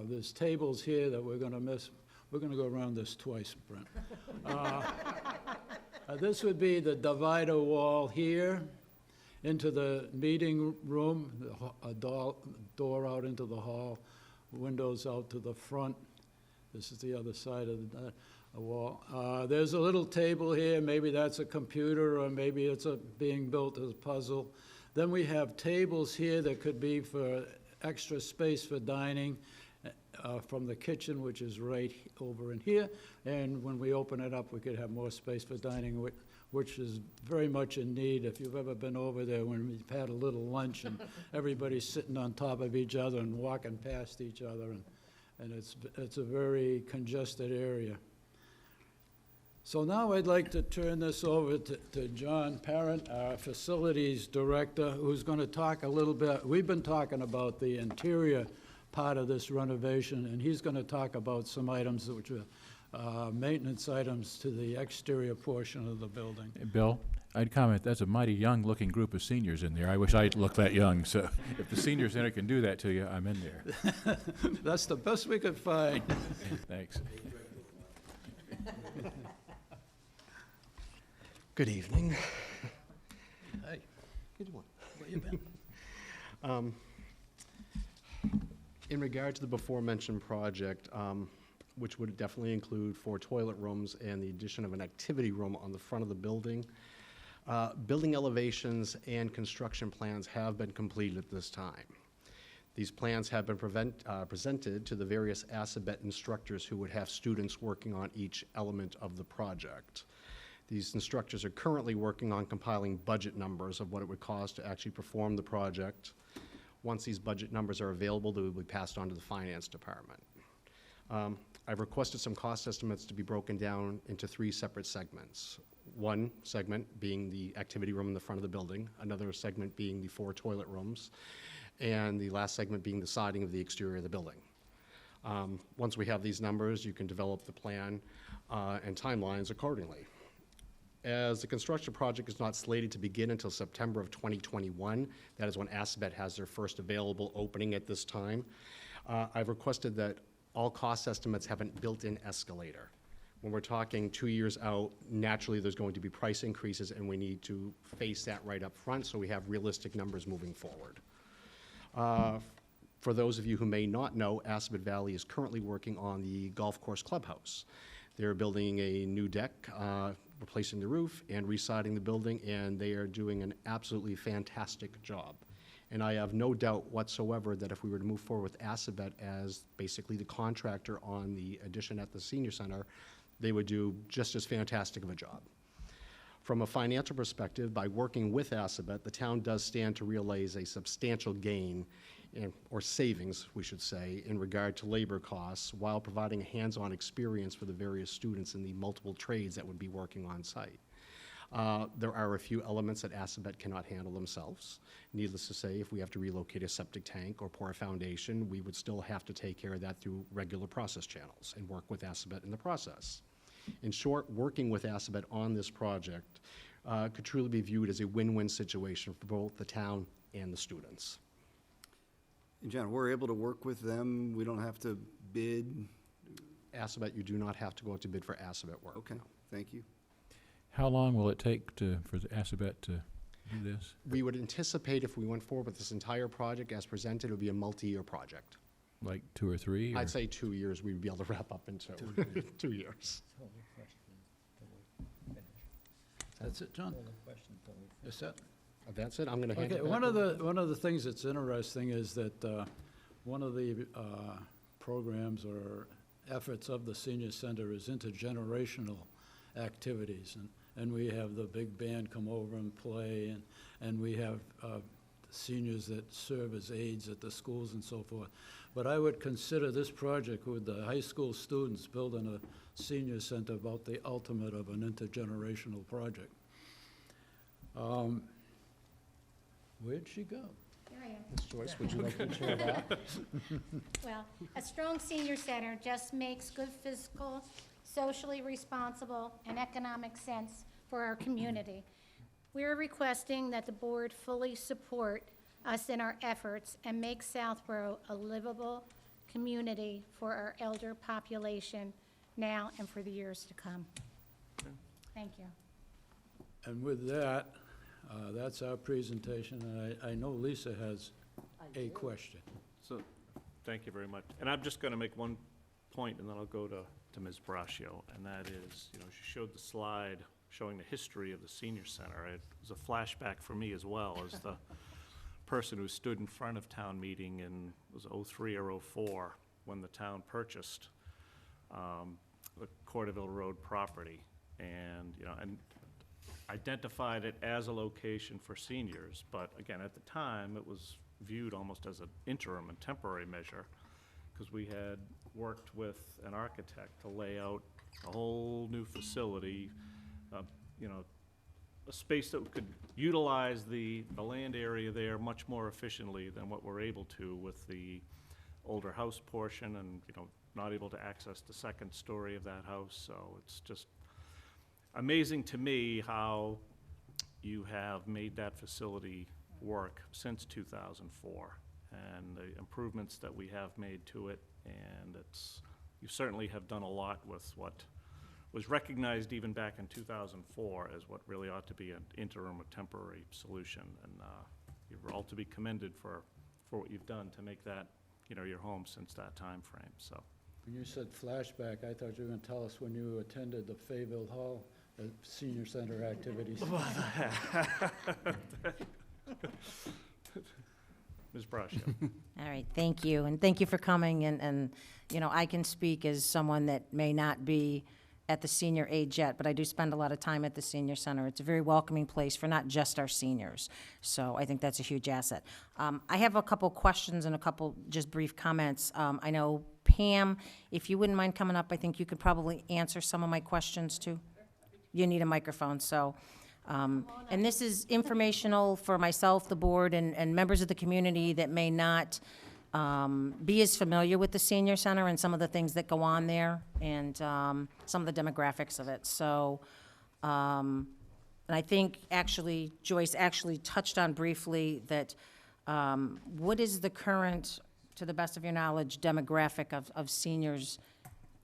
Speaker 12: there's tables here that we're gonna miss. We're gonna go around this twice, Brent. This would be the divider wall here into the meeting room, a door out into the hall, windows out to the front. This is the other side of the wall. There's a little table here, maybe that's a computer, or maybe it's being built as a puzzle. Then we have tables here that could be for extra space for dining from the kitchen, which is right over in here. And when we open it up, we could have more space for dining, which is very much in need. If you've ever been over there when we've had a little lunch and everybody's sitting on top of each other and walking past each other, and it's a very congested area. So now I'd like to turn this over to John Parent, our Facilities Director, who's going to talk a little bit. We've been talking about the interior part of this renovation, and he's going to talk about some items which are maintenance items to the exterior portion of the building.
Speaker 6: Hey, Bill, I'd comment, that's a mighty young-looking group of seniors in there. I wish I looked that young, so if the senior center can do that to you, I'm in there.
Speaker 12: That's the best we could find.
Speaker 6: Thanks.
Speaker 14: Good evening.
Speaker 12: Hey,
Speaker 14: Good one.
Speaker 12: where you been?
Speaker 14: In regard to the before-mentioned project, which would definitely include 4 toilet rooms and the addition of an activity room on the front of the building, building elevations and construction plans have been completed at this time. These plans have been presented to the various Assabet instructors who would have students working on each element of the project. These instructors are currently working on compiling budget numbers of what it would cost to actually perform the project. Once these budget numbers are available, they will be passed on to the finance department. I've requested some cost estimates to be broken down into 3 separate segments. One segment being the activity room in the front of the building, another segment being the 4 toilet rooms, and the last segment being the siding of the exterior of the building. Once we have these numbers, you can develop the plan and timelines accordingly. As the construction project is not slated to begin until September of 2021, that is when Assabet has their first available opening at this time, I've requested that all cost estimates have a built-in escalator. When we're talking 2 years out, naturally there's going to be price increases, and we need to face that right up front so we have realistic numbers moving forward. For those of you who may not know, Assabet Valley is currently working on the golf course clubhouse. They're building a new deck, replacing the roof and residing the building, and they are doing an absolutely fantastic job. And I have no doubt whatsoever that if we were to move forward with Assabet as basically the contractor on the addition at the senior center, they would do just as fantastic of a job. From a financial perspective, by working with Assabet, the town does stand to realize a substantial gain, or savings, we should say, in regard to labor costs, while providing a hands-on experience for the various students in the multiple trades that would be working on site. There are a few elements that Assabet cannot handle themselves. Needless to say, if we have to relocate a septic tank or pour a foundation, we would still have to take care of that through regular process channels and work with Assabet in the process. In short, working with Assabet on this project could truly be viewed as a win-win situation for both the town and the students.
Speaker 7: And John, we're able to work with them, we don't have to bid?
Speaker 14: Assabet, you do not have to go out to bid for Assabet work.
Speaker 7: Okay, thank you.
Speaker 6: How long will it take for the Assabet to do this?
Speaker 14: We would anticipate if we went forward with this entire project as presented, it would be a multi-year project.
Speaker 6: Like 2 or 3? Or?
Speaker 14: I'd say 2 years, we'd be able to wrap up in 2 years.
Speaker 12: That's it, John? Is that?
Speaker 14: That's it, I'm gonna hand
Speaker 12: Okay,
Speaker 14: it back.
Speaker 12: one of the things that's interesting is that one of the programs or efforts of the senior center is intergenerational activities, and we have the big band come over and play, and we have seniors that serve as aides at the schools and so forth. But I would consider this project with the high school students building a senior center about the ultimate of an intergenerational project. Where'd she go?
Speaker 13: Here I am.
Speaker 14: Ms. Joyce, would you like to chair that?
Speaker 13: Well, a strong senior center just makes good fiscal, socially responsible, and economic sense for our community. We are requesting that the board fully support us in our efforts and make Southborough a livable community for our elder population now and for the years to come. Thank you.
Speaker 12: And with that, that's our presentation, and I know Lisa has a question.
Speaker 1: So, thank you very much. And I'm just going to make one point, and then I'll go to Ms. Braccio, and that is, you know, she showed the slide showing the history of the senior center. It was a flashback for me as well, as the person who stood in front of town meeting in, it was '03 or '04, when the town purchased the Corderville Road property, and, you know, and identified it as a location for seniors, but again, at the time, it was viewed almost as an interim and temporary measure, because we had worked with an architect to lay out a whole new facility, you know, a space that could utilize the land area there much more efficiently than what we're able to with the older house portion, and, you know, not able to access the second story of that house. So it's just amazing to me how you have made that facility work since 2004, and the improvements that we have made to it, and you certainly have done a lot with what was recognized even back in 2004 as what really ought to be an interim or temporary solution, and you're all to be commended for what you've done to make that, you know, your home since that time frame. So
Speaker 12: When you said flashback, I thought you were going to tell us when you attended the Fayville Hall Senior Center activities.
Speaker 1: Ms. Braccio.
Speaker 4: All right, thank you, and thank you for coming, and, you know, I can speak as someone that may not be at the senior age yet, but I do spend a lot of time at the senior center. It's a very welcoming place for not just our seniors, so I think that's a huge asset. I have a couple questions and a couple just brief comments. I know, Pam, if you wouldn't mind coming up, I think you could probably answer some of my questions, too. You need a microphone, so. And this is informational for myself, the board, and members of the community that may not be as familiar with the senior center and some of the things that go on there, and some of the demographics of it. So, and I think actually Joyce actually touched on briefly that what is the current, to the best of your knowledge, demographic of seniors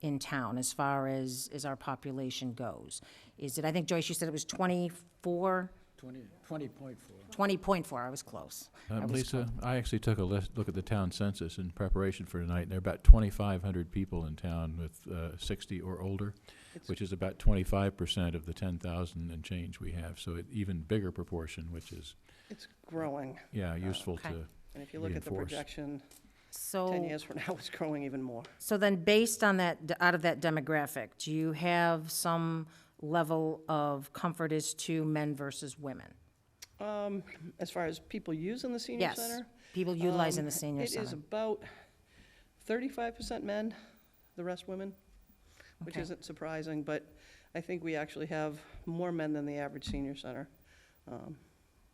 Speaker 4: in town as far as our population goes? Is it, I think Joyce, you said it was 24?
Speaker 12: 20.4.
Speaker 4: 20.4, I was close.
Speaker 6: Lisa, I actually took a look at the town census in preparation for tonight, and there are about 2,500 people in town with 60 or older, which is about 25% of the 10,000 and change we have, so an even bigger proportion, which is,
Speaker 15: It's growing,
Speaker 6: useful
Speaker 4: Okay.
Speaker 6: to
Speaker 15: and if you look at the
Speaker 6: reinforce.
Speaker 15: projection,
Speaker 4: So.
Speaker 15: 10 years from now, it's growing even more.
Speaker 4: So then, based on that, out of that demographic, do you have some level of comfort as to men versus women?
Speaker 15: As far as people using the senior
Speaker 4: Yes,
Speaker 15: center?
Speaker 4: people utilizing the senior
Speaker 15: It is
Speaker 4: center.
Speaker 15: about 35% men, the rest women, which
Speaker 4: Okay.
Speaker 15: isn't surprising, but I think we actually have more men than the average senior center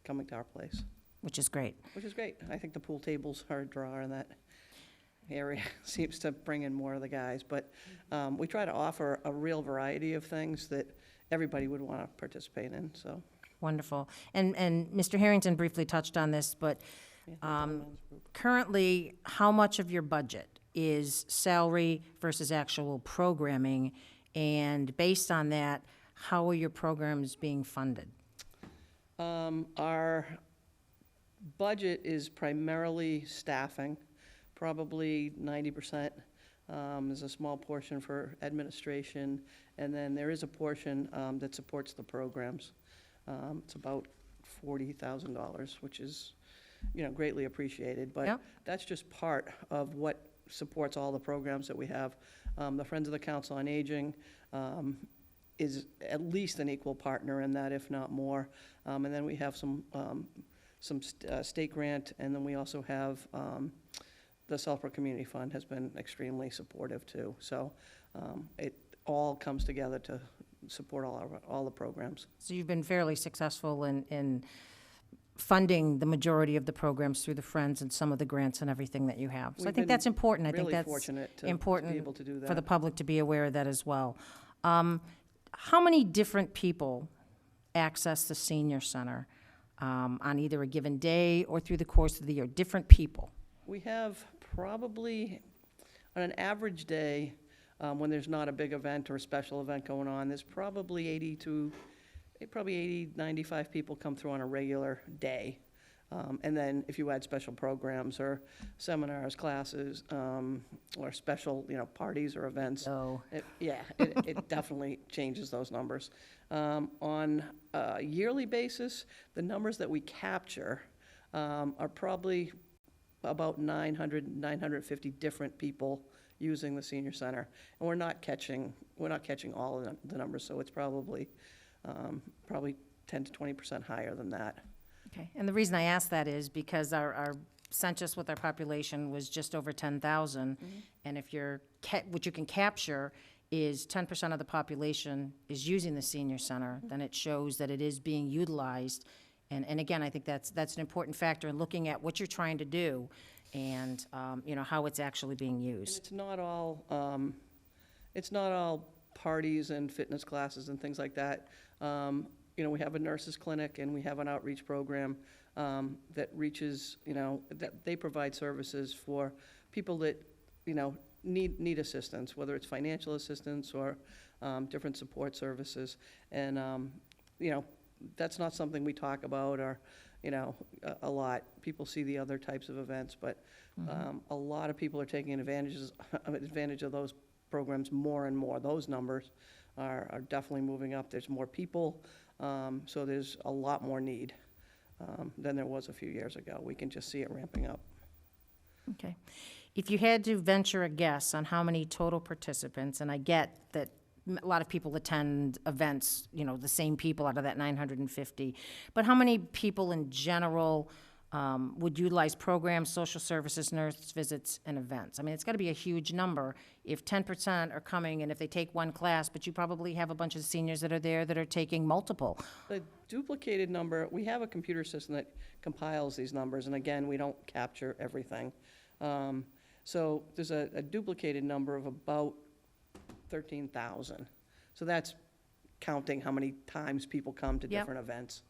Speaker 15: coming to our place,
Speaker 4: Which is great.
Speaker 15: which is great. I think the pool tables are a draw in that area, seems to bring in more of the guys, but we try to offer a real variety of things that everybody would want to participate in, so.
Speaker 4: Wonderful. And Mr. Harrington briefly touched on this, but
Speaker 15: yeah, the men's group.
Speaker 4: currently, how much of your budget is salary versus actual programming? And based on that, how are your programs being funded?
Speaker 15: Our budget is primarily staffing, probably 90%. There's a small portion for administration, and then there is a portion that supports the programs. It's about $40,000, which is, greatly appreciated. But
Speaker 4: Yep.
Speaker 15: that's just part of what supports all the programs that we have. The Friends of the Council on Aging is at least an equal partner in that, if not more. And then we have some some state grant, and then we also have the Southborough Community Fund has been extremely supportive too. So it all comes together to support all the programs.
Speaker 4: So you've been fairly successful in funding the majority of the programs through the Friends and some of the grants and everything that you have. So I
Speaker 15: We've
Speaker 4: think that's
Speaker 15: been
Speaker 4: important. I think
Speaker 15: really
Speaker 4: that's
Speaker 15: fortunate to be
Speaker 4: important
Speaker 15: able to do
Speaker 4: for the
Speaker 15: that.
Speaker 4: public to be aware of that as well. How many different people access the senior center on either a given day or through the course of the year? Different people.
Speaker 15: We have probably, on an average day, when there's not a big event or a special event going on, there's probably 80, 95 people come through on a regular day. And then if you add special programs or seminars, classes, or special, parties or events.
Speaker 4: Oh.
Speaker 15: It definitely changes those numbers. On a yearly basis, the numbers that we capture are probably about 950 different people using the senior center. And we're not catching all of the numbers, so it's probably 10 to 20% higher than that.
Speaker 4: Okay, and the reason I ask that is because our census with our population was just over 10,000, and if what you can capture is 10% of the population is using the senior center, then it shows that it is being utilized. And again, I think that's an important factor in looking at what you're trying to do and, how it's actually being
Speaker 15: And
Speaker 4: used.
Speaker 15: it's not all parties and fitness classes and things like that. We have a nurses clinic and we have an outreach program that reaches, that they provide services for people that, need assistance, whether it's financial assistance or different support services. And, that's not something we talk about or, a lot. People see the other types of events, but a lot of people are taking advantage of those programs more and more. Those numbers are definitely moving up. There's more people, so there's a lot more need than there was a few years ago. We can just see it ramping up.
Speaker 4: Okay. If you had to venture a guess on how many total participants, and I get that a lot of people attend events, the same people out of that 950, but how many people in general would utilize programs, social services, nurse visits, and events? I mean, it's got to be a huge number if 10% are coming and if they take one class, but you probably have a bunch of seniors that are there that are taking multiple.
Speaker 15: The duplicated number, we have a computer system that compiles these numbers, and again, we don't capture everything. So there's a duplicated number of about 13,000. So that's counting how many times people come to different events.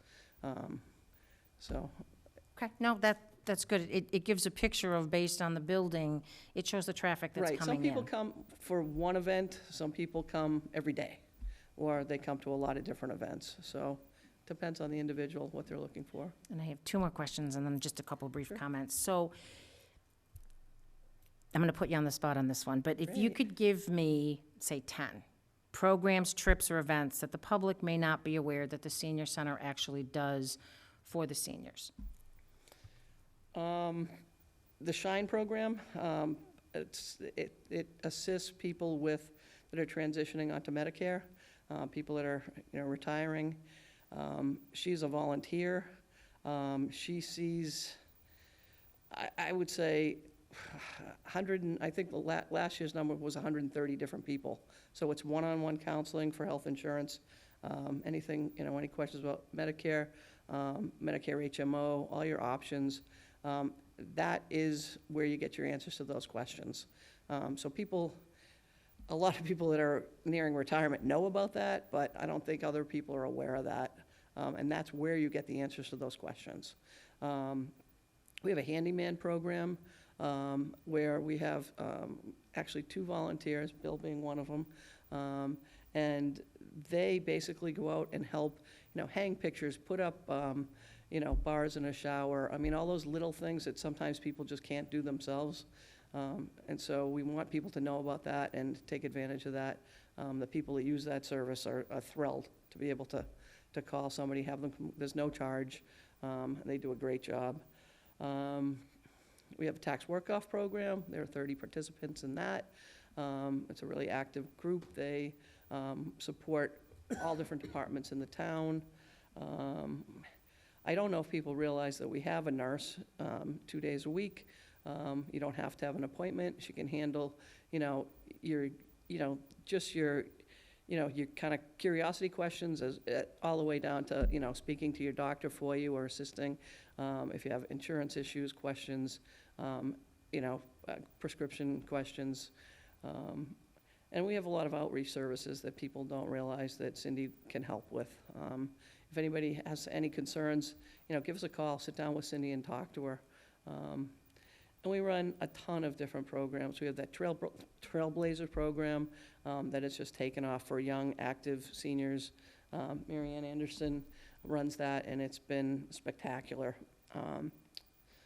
Speaker 4: Okay, no, that's good. It gives a picture of, based on the building, it shows the traffic that's
Speaker 15: Right,
Speaker 4: coming
Speaker 15: some
Speaker 4: in.
Speaker 15: people come for one event, some people come every day, or they come to a lot of different events. So it depends on the individual, what they're looking for.
Speaker 4: And I have two more questions and then just a couple brief comments. So I'm going to put you on the spot on this one, but if you
Speaker 15: Great.
Speaker 4: could give me, say, 10 programs, trips, or events that the public may not be aware that the senior center actually does for the seniors.
Speaker 15: The SHINE program, it assists people that are transitioning onto Medicare, people that are retiring. She's a volunteer. She sees, I would say, I think last year's number was 130 different people. So it's one-on-one counseling for health insurance, anything, any questions about Medicare, Medicare HMO, all your options. That is where you get your answers to those questions. So a lot of people that are nearing retirement know about that, but I don't think other people are aware of that. And that's where you get the answers to those questions. We have a handyman program where we have actually 2 volunteers, Bill being one of them, and they basically go out and help, hang pictures, put up, bars in a shower. I mean, all those little things that sometimes people just can't do themselves. And so we want people to know about that and take advantage of that. The people that use that service are thrilled to be able to call somebody, have them, there's no charge. They do a great job. We have a tax work-off program. There are 30 participants in that. It's a really active group. They support all different departments in the town. I don't know if people realize that we have a nurse 2 days a week. You don't have to have an appointment. She can handle, your kind of curiosity questions all the way down to, speaking to your doctor for you or assisting. If you have insurance issues, questions, prescription questions. And we have a lot of outreach services that people don't realize that Cindy can help with. If anybody has any concerns, give us a call, sit down with Cindy and talk to her. And we run a ton of different programs. We have that Trailblazer program that has just taken off for young, active seniors. Mary Ann Anderson runs that, and it's been spectacular.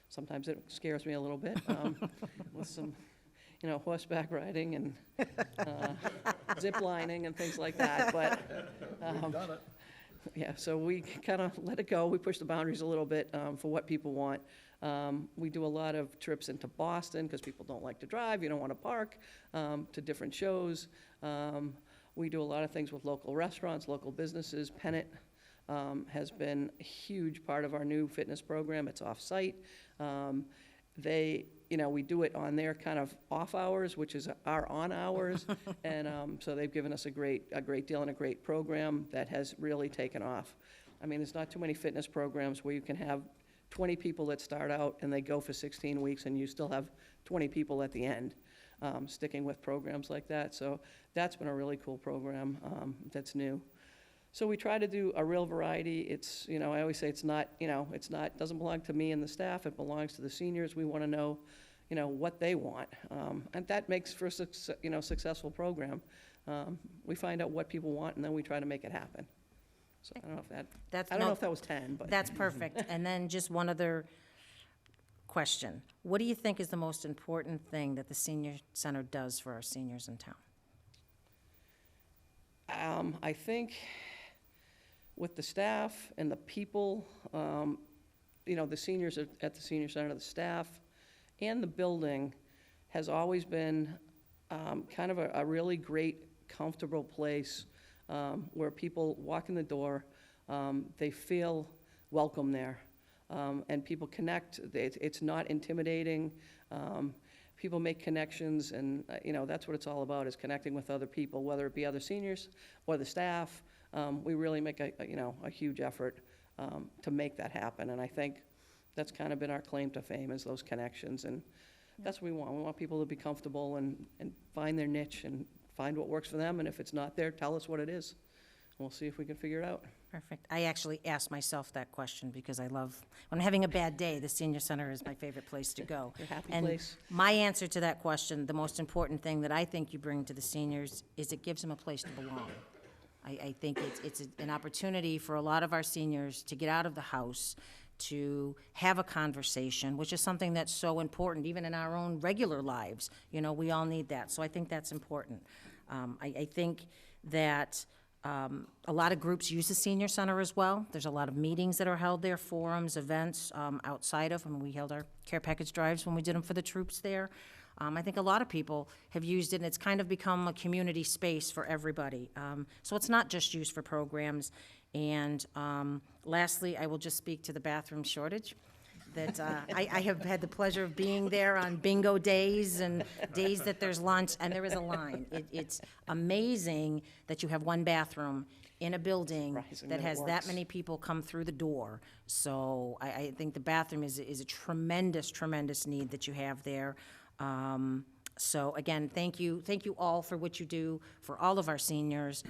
Speaker 15: Sometimes it scares me a little bit with some, horseback riding and zip lining and things like that. But yeah, so we kind of let it go. We push the boundaries a little bit for what people want. We do a lot of trips into Boston because people don't like to drive, you don't want to park, to different shows. We do a lot of things with local restaurants, local businesses. Pennant has been a huge part of our new fitness program. It's off-site. We do it on their kind of off hours, which is our on hours. And so they've given us a great deal and a great program that has really taken off. I mean, there's not too many fitness programs where you can have 20 people that start out and they go for 16 weeks and you still have 20 people at the end, sticking with programs like that. So that's been a really cool program that's new. So we try to do a real variety. It's, I always say doesn't belong to me and the staff, it belongs to the seniors. We want to know, what they want. And that makes for a successful program. We find out what people want and then we try to make it happen. So I don't know if that was 10, but.
Speaker 4: That's perfect. And then just one other question. What do you think is the most important thing that the senior center does for our seniors in town?
Speaker 15: I think with the staff and the people, the seniors at the senior center, the staff and the building has always been kind of a really great, comfortable place where people walk in the door, they feel welcome there, and people connect. It's not intimidating. People make connections, and that's what it's all about, is connecting with other people, whether it be other seniors or the staff. We really make a huge effort to make that happen, and I think that's kind of been our claim to fame, is those connections, and that's what we want. We want people to be comfortable and find their niche and find what works for them, and if it's not there, tell us what it is. We'll see if we can figure it out.
Speaker 4: Perfect. I actually asked myself that question because I love, when I'm having a bad day, the senior center is my favorite place to go.
Speaker 15: Your happy
Speaker 4: And
Speaker 15: place.
Speaker 4: my answer to that question, the most important thing that I think you bring to the seniors is it gives them a place to belong. I think it's an opportunity for a lot of our seniors to get out of the house, to have a conversation, which is something that's so important, even in our own regular lives. We all need that. So I think that's important. I think that a lot of groups use the senior center as well. There's a lot of meetings that are held there, forums, events outside of, we held our care package drives when we did them for the troops there. I think a lot of people have used it, and it's kind of become a community space for everybody. So it's not just used for programs. And lastly, I will just speak to the bathroom shortage. That I have had the pleasure of being there on bingo days and days that there's lunch, and there is a line. It's amazing that you have one bathroom in a building that has that many people come through the door. So I think the bathroom is a tremendous, tremendous need that you have there. So again, thank you all for what you do for all of our seniors.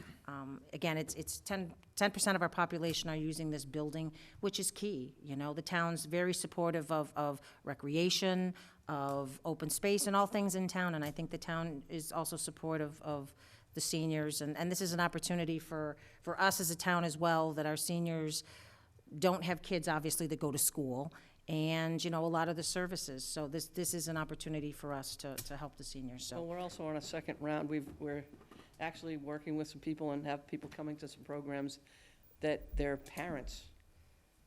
Speaker 4: Again, it's 10% of our population are using this building, which is key. The town's very supportive of recreation, of open space, and all things in town. And I think the town is also supportive of the seniors. And this is an opportunity for us as a town as well, that our seniors don't have kids, obviously, that go to school. And, a lot of the services. So this is an opportunity for us to help the seniors, so.
Speaker 15: Well, we're also on a second round. We're actually working with some people and have people coming to some programs that their parents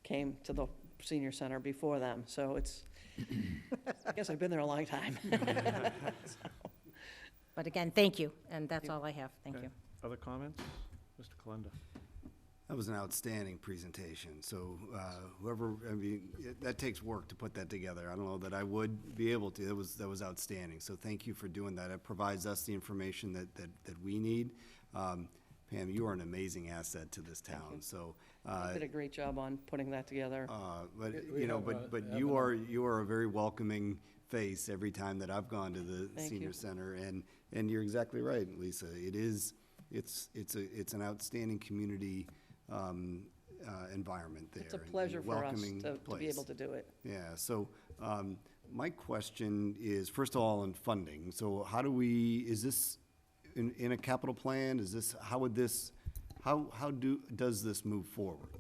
Speaker 15: came to the senior center before them. So it's, I guess I've been there a long time.
Speaker 4: But again, thank you, and that's all I have. Thank you.
Speaker 1: Other comments? Mr. Kalenda?
Speaker 7: That was an outstanding presentation. So whoever, I mean, that takes work to put that together. I don't know that I would be able to. That was outstanding. So thank you for doing that. It provides us the information that we need. Pam, you are an amazing asset to this town. So
Speaker 15: You did a great job on putting that together.
Speaker 7: but
Speaker 12: We
Speaker 7: you know,
Speaker 12: have,
Speaker 7: but
Speaker 12: have
Speaker 7: you
Speaker 12: an-
Speaker 7: are a very welcoming face every time that I've gone to the
Speaker 15: Thank
Speaker 7: senior
Speaker 15: you.
Speaker 7: center, and you're exactly right, Lisa. It's an outstanding community environment there.
Speaker 15: It's a
Speaker 7: and
Speaker 15: pleasure for us
Speaker 7: welcoming
Speaker 15: to be
Speaker 7: place.
Speaker 15: able to do it.
Speaker 7: Yeah. So my question is, first of all, on funding. So how do we? Is this in a capital plan? Is this how would this? Does this move forward?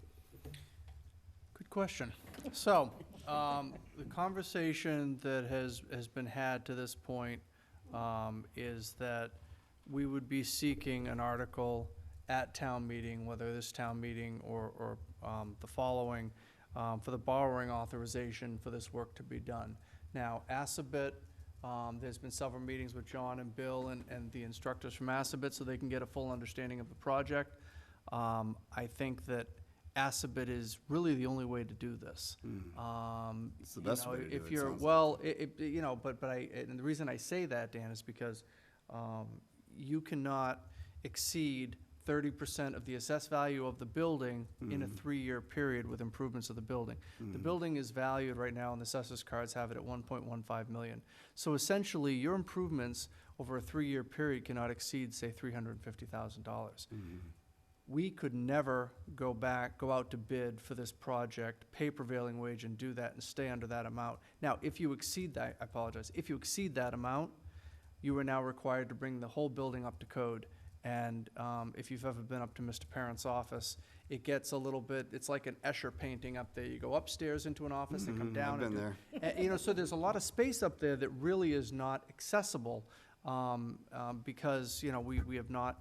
Speaker 2: Good question. So, the conversation that has been had to this point is that we would be seeking an article at town meeting, whether this town meeting or the following, for the borrowing authorization for this work to be done. Now, Assabet, there's been several meetings with John and Bill and the instructors from Assabet so they can get a full understanding of the project. I think that Assabet is really the only way to do this.
Speaker 7: It's the best way to do
Speaker 2: if
Speaker 7: it,
Speaker 2: you're,
Speaker 7: sounds
Speaker 2: well, you know, but and the reason I say that, Dan, is because you cannot exceed 30% of the assessed value of the building in a 3-year period with improvements of the building. The building is valued right now, and the assessors cards have it at $1.15 million. So essentially, your improvements over a 3-year period cannot exceed, say, $350,000. We could never go out to bid for this project, pay prevailing wage and do that and stay under that amount. Now, if you exceed that, I apologize, if you exceed that amount, you are now required to bring the whole building up to code. And if you've ever been up to Mr. Parent's office, it gets a little bit, it's like an Escher painting up there. You go upstairs into an office and come down.
Speaker 7: I've been there.
Speaker 2: You know, so there's a lot of space up there that really is not accessible because, you know, we have not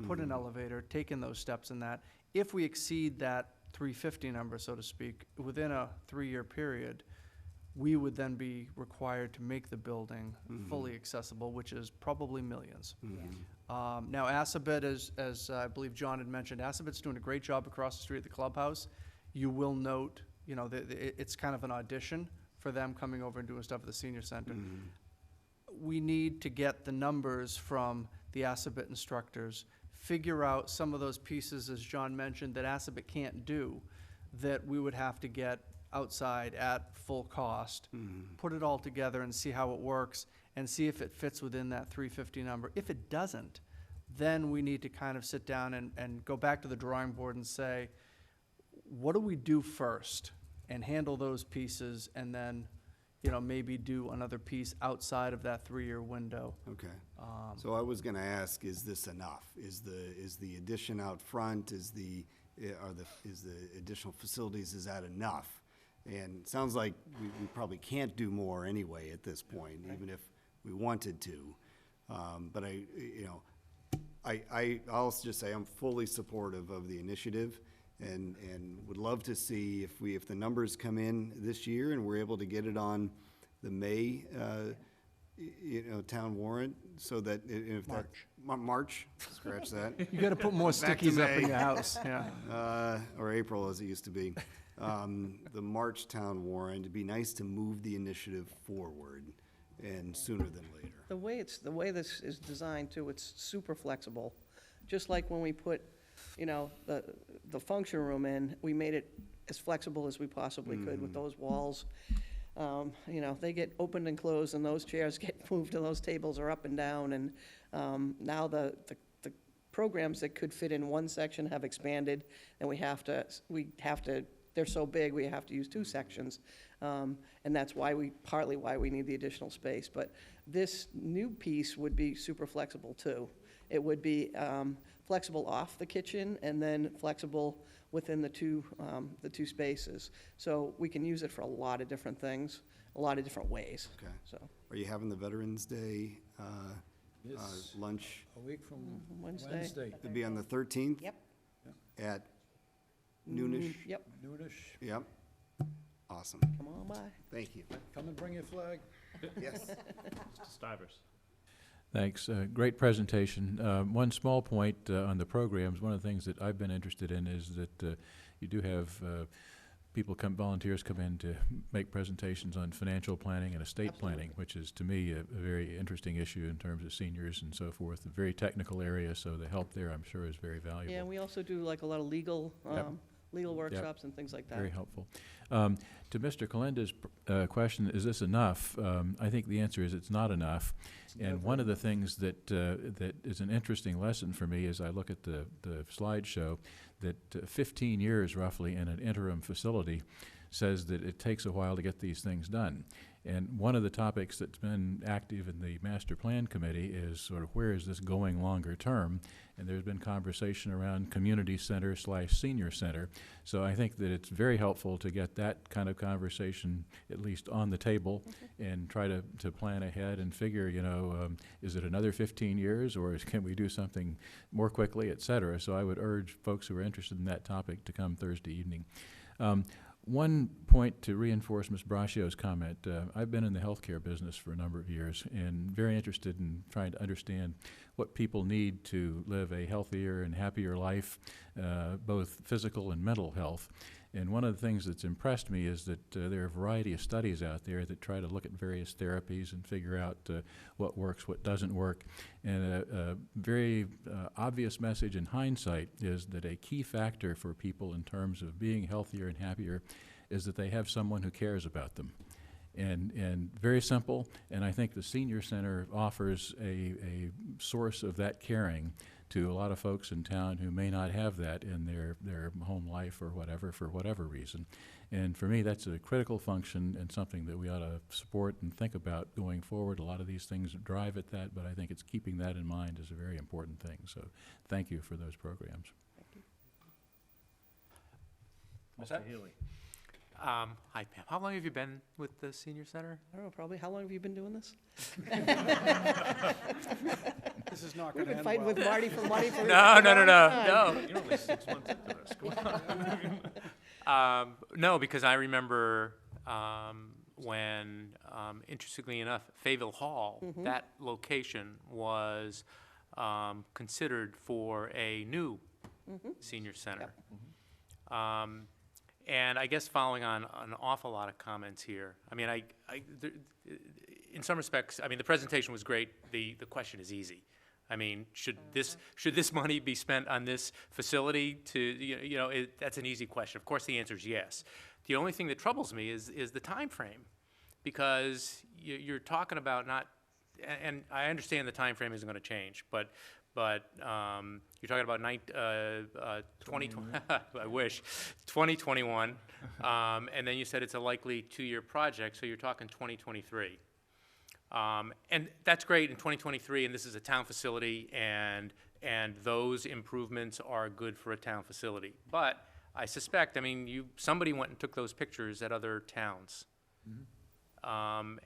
Speaker 2: put an elevator, taken those steps in that. If we exceed that 350 number, so to speak, within a 3-year period, we would then be required to make the building fully accessible, which is probably millions. Now, Assabet, as I believe John had mentioned, Assabet's doing a great job across the street at the clubhouse. You will note, you know, it's kind of an audition for them coming over and doing stuff at the senior center. We need to get the numbers from the Assabet instructors, figure out some of those pieces, as John mentioned, that Assabet can't do, that we would have to get outside at full cost, put it all together and see how it works, and see if it fits within that 350 number. If it doesn't, then we need to kind of sit down and go back to the drawing board and say, what do we do first? And handle those pieces, and then, you know, maybe do another piece outside of that 3-year window.
Speaker 7: Okay. So I was going to ask, is this enough? Is the addition out front, is the additional facilities, is that enough? And it sounds like we probably can't do more anyway at this point, even if we wanted to. But I'll just say I'm fully supportive of the initiative, and would love to see if the numbers come in this year and we're able to get it on the May town warrant, so that if March, scratch that.
Speaker 2: You gotta put more
Speaker 7: Back to
Speaker 2: stickies up in
Speaker 7: May.
Speaker 2: your house, yeah.
Speaker 7: Or April, as it used to be. The March town warrant, it'd be nice to move the initiative forward, and sooner than later.
Speaker 15: The way this is designed too, it's super flexible. Just like when we put, you know, the function room in, we made it as flexible as we possibly could with those walls. You know, they get opened and closed, and those chairs get moved, and those tables are up and down, and now the programs that could fit in one section have expanded, and we have to, they're so big, we have to use 2 sections. And that's partly why we need the additional space. But this new piece would be super flexible too. It would be flexible off the kitchen and then flexible within the two spaces. So we can use it for a lot of different things, a lot of different ways.
Speaker 7: Okay.
Speaker 15: So
Speaker 7: Are you having the Veterans Day
Speaker 12: Yes.
Speaker 7: lunch?
Speaker 12: A week from
Speaker 15: Wednesday.
Speaker 12: Wednesday.
Speaker 7: It'd be on the 13th?
Speaker 15: Yep.
Speaker 7: At noonish?
Speaker 15: Yep,
Speaker 12: Noonish.
Speaker 7: Yep. Awesome.
Speaker 15: come on by.
Speaker 7: Thank you.
Speaker 12: Come and bring your flag.
Speaker 7: Yes.
Speaker 1: Mr. Stivers.
Speaker 6: Thanks. Great presentation. One small point on the programs. One of the things that I've been interested in is that you do have volunteers come in to make presentations on financial planning and estate planning, which is, to me, a very interesting issue in terms of seniors and so forth. A very technical area, so the help there, I'm sure, is very valuable.
Speaker 15: Yeah, and we also do like a lot of legal,
Speaker 6: Yep.
Speaker 15: legal workshops and things like that.
Speaker 6: Very helpful. To Mr. Kalenda's question, is this enough? I think the answer is it's not enough. And one of the things that is an interesting lesson for me as I look at the slideshow, that 15 years roughly in an interim facility says that it takes a while to get these things done. And one of the topics that's been active in the master plan committee is sort of where is this going longer term? And there's been conversation around community center / senior center. So I think that it's very helpful to get that kind of conversation at least on the table and try to plan ahead and figure, is it another 15 years or can we do something more quickly, et cetera. So I would urge folks who are interested in that topic to come Thursday evening. One point to reinforce Ms. Braccio's comment, I've been in the healthcare business for a number of years and very interested in trying to understand what people need to live a healthier and happier life, both physical and mental health. And one of the things that's impressed me is that there are a variety of studies out there that try to look at various therapies and figure out what works, what doesn't work. And a very obvious message in hindsight is that a key factor for people in terms of being healthier and happier is that they have someone who cares about them. And very simple, and I think the Senior Center offers a source of that caring to a lot of folks in town who may not have that in their home life or whatever, for whatever reason. And for me, that's a critical function and something that we ought to support and think about going forward. A lot of these things drive at that, but I think it's keeping that in mind is a very important thing. So thank you for those programs.
Speaker 1: Mr. Healy.
Speaker 5: Hi, Pam. How long have you been with the senior center?
Speaker 15: I don't know, probably, how long have you been doing this?
Speaker 11: This is not
Speaker 15: We've
Speaker 11: going to
Speaker 15: been
Speaker 11: end
Speaker 15: fighting
Speaker 11: well.
Speaker 15: with Marty for money for
Speaker 5: No.
Speaker 1: You're only 6 months into this. Come on.
Speaker 5: No, because I remember when, interestingly enough, Fayville Hall, that location was considered for a new senior center. And I guess following on an awful lot of comments here, I mean, in some respects, I mean, the presentation was great. The question is easy. I mean, should this money be spent on this facility to, that's an easy question. Of course, the answer is yes. The only thing that troubles me is the time frame, because you're talking about not, and I understand the time frame isn't going to change, but you're talking about 2021, and then you said it's a likely 2-year project, so you're talking 2023. And that's great in 2023, and this is a town facility, and those improvements are good for a town facility. But I suspect, I mean, somebody went and took those pictures at other towns. I've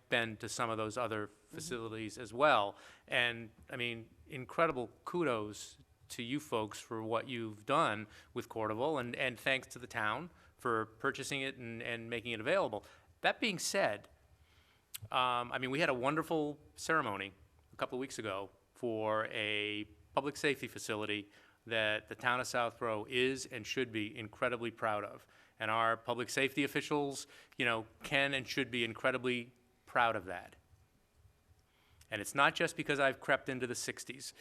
Speaker 5: been to some of those other facilities as well, and I mean, incredible kudos to you folks for what you've done with Cordoval, and thanks to the town for purchasing it and making it available. That being said, I mean, we had a wonderful ceremony a couple of weeks ago for a public safety facility that the town of Southborough is and should be incredibly proud of. And our public safety officials, can and should be incredibly proud of that. And it's not just because I've crept into the 60s.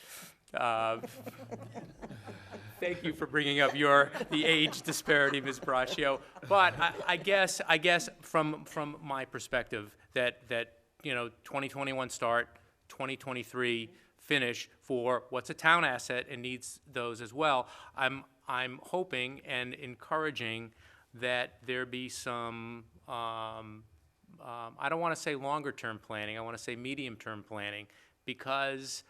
Speaker 5: Thank you for bringing up the age disparity, Ms. Braccio. But I guess from my perspective that 2021 start, 2023 finish for what's a town asset and needs those as well. I'm hoping and encouraging that there be some, I don't want to say longer term planning, I want to say medium term planning, because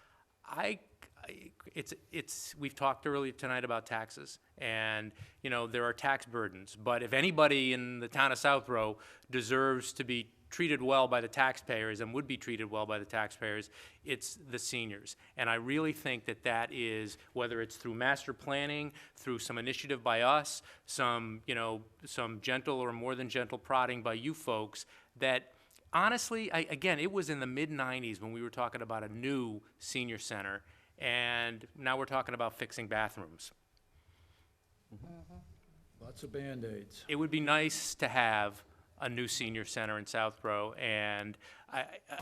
Speaker 5: we've talked earlier tonight about taxes, and there are tax burdens, but if anybody in the town of Southborough deserves to be treated well by the taxpayers and would be treated well by the taxpayers, it's the seniors. And I really think that is, whether it's through master planning, through some initiative by us, some gentle or more than gentle prodding by you folks, that honestly, again, it was in the mid-90s when we were talking about a new senior center, and now we're talking about fixing bathrooms.
Speaker 12: Lots of Band-Aids.
Speaker 5: It would be nice to have a new senior center in Southborough, and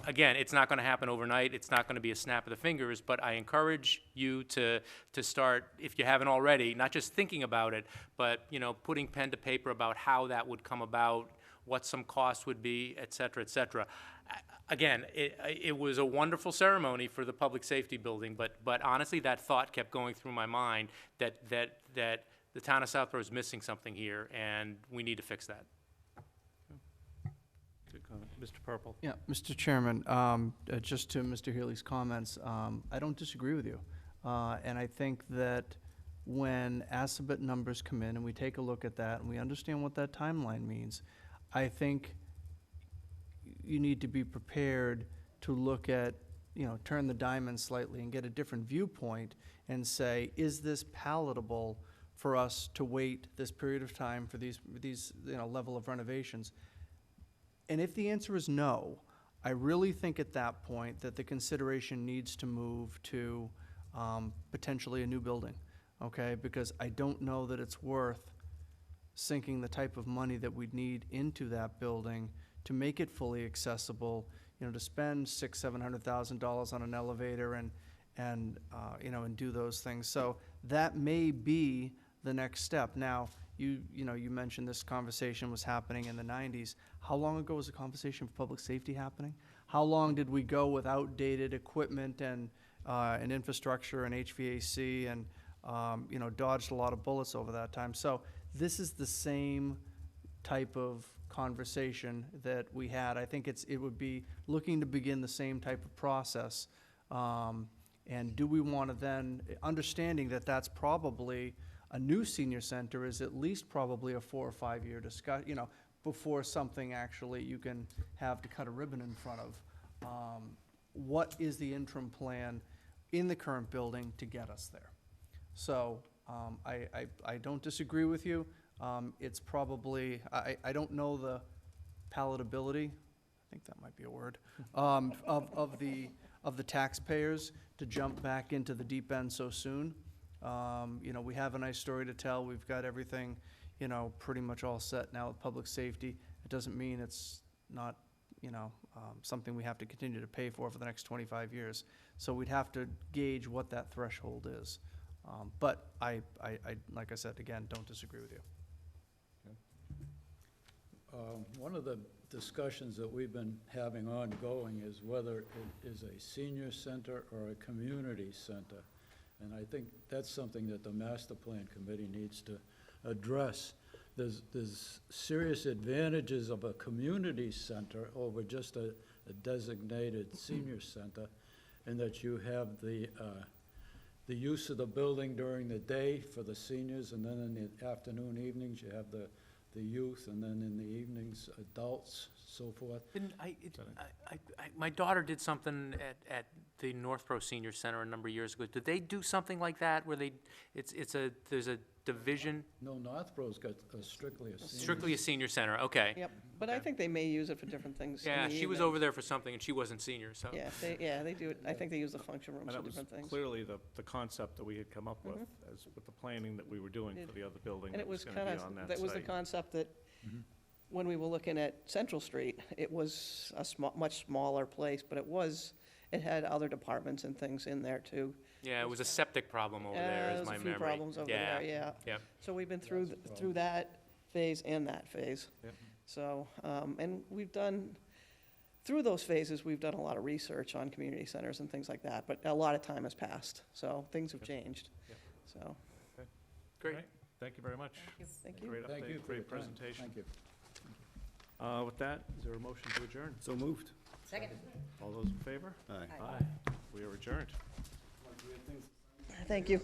Speaker 5: again, it's not gonna happen overnight, it's not gonna be a snap of the fingers, but I encourage you to start, if you haven't already, not just thinking about it, but, you know, putting pen to paper about how that would come about, what some costs would be, et cetera, et cetera. Again, it was a wonderful ceremony for the public safety building, but honestly, that thought kept going through my mind that the town of Southborough is missing something here, and we need to fix that.
Speaker 1: Good comment. Mr. Purple?
Speaker 2: Yeah, Mr. Chairman, just to Mr. Healy's comments, I don't disagree with you. And I think that when Assabet numbers come in and we take a look at that and we understand what that timeline means, I think you need to be prepared to look at, turn the diamond slightly and get a different viewpoint and say, is this palatable for us to wait this period of time for these level of renovations? And if the answer is no, I really think at that point that the consideration needs to move to potentially a new building, okay? Because I don't know that it's worth sinking the type of money that we'd need into that building to make it fully accessible, to spend $600,000-700,000 on an elevator and do those things. So that may be the next step. Now, you mentioned this conversation was happening in the 90s. How long ago was the conversation for public safety happening? How long did we go with outdated equipment and infrastructure and HVAC and dodged a lot of bullets over that time? So this is the same type of conversation that we had. I think it would be looking to begin the same type of process. And do we want to then, understanding that that's probably a new senior center is at least probably a 4 or 5 year discussion, before something actually you can have to cut a ribbon in front of. What is the interim plan in the current building to get us there? So I don't disagree with you. It's probably, I don't know the palatability, I think that might be a word, of the taxpayers to jump back into the deep end so soon. We have a nice story to tell. We've got everything, pretty much all set now with public safety. It doesn't mean it's not, something we have to continue to pay for the next 25 years. So we'd have to gauge what that threshold is. But I, like I said, again, don't disagree with you.
Speaker 12: One of the discussions that we've been having ongoing is whether it is a senior center or a community center. And I think that's something that the master plan committee needs to address. There's serious advantages of a community center over just a designated senior center, in that you have the use of the building during the day for the seniors, and then in the afternoon, evenings, you have the youth, and then in the evenings, adults, so forth.
Speaker 5: My daughter did something at the Northborough Senior Center a number of years ago. Did they do something like that, where there's a division?
Speaker 12: No, Northborough's got strictly a senior.
Speaker 5: Strictly a senior center, okay.
Speaker 15: Yep, but I think they may use it for different things. in
Speaker 5: Yeah,
Speaker 15: the
Speaker 5: she was
Speaker 15: evenings.
Speaker 5: over there for something, and she wasn't senior, so.
Speaker 15: Yeah, they do it. I think they use the function rooms
Speaker 1: And
Speaker 15: for
Speaker 1: that was
Speaker 15: different things.
Speaker 1: clearly the concept that we had come up with, as with the planning that we were doing for the other building
Speaker 15: And
Speaker 1: that
Speaker 15: it
Speaker 1: was
Speaker 15: was
Speaker 1: gonna
Speaker 15: kind
Speaker 1: be on
Speaker 15: of,
Speaker 1: that
Speaker 15: that was the
Speaker 1: site.
Speaker 15: concept that, when we were looking at Central Street, it was a much smaller place, but it had other departments and things in there too.
Speaker 5: Yeah, it was a septic problem over there, is my memory.
Speaker 15: There's a few problems over there, yeah.
Speaker 5: Yep.
Speaker 15: So we've been through that phase and that phase.
Speaker 1: Yep.
Speaker 15: So, and through those phases, we've done a lot of research on community centers and things like that, but a lot of time has passed, so things have changed,
Speaker 1: Yep.
Speaker 15: so.
Speaker 5: Great.
Speaker 1: All right, thank you very much.
Speaker 15: Thank you.
Speaker 1: Great
Speaker 12: Thank you
Speaker 1: update,
Speaker 12: for your
Speaker 1: great
Speaker 12: time.
Speaker 1: presentation.
Speaker 12: Thank you.
Speaker 1: With that, is there a motion to adjourn?
Speaker 7: So moved.
Speaker 4: Second.
Speaker 1: All those in favor?
Speaker 7: Aye.
Speaker 1: Aye. We are adjourned.
Speaker 15: Thank you.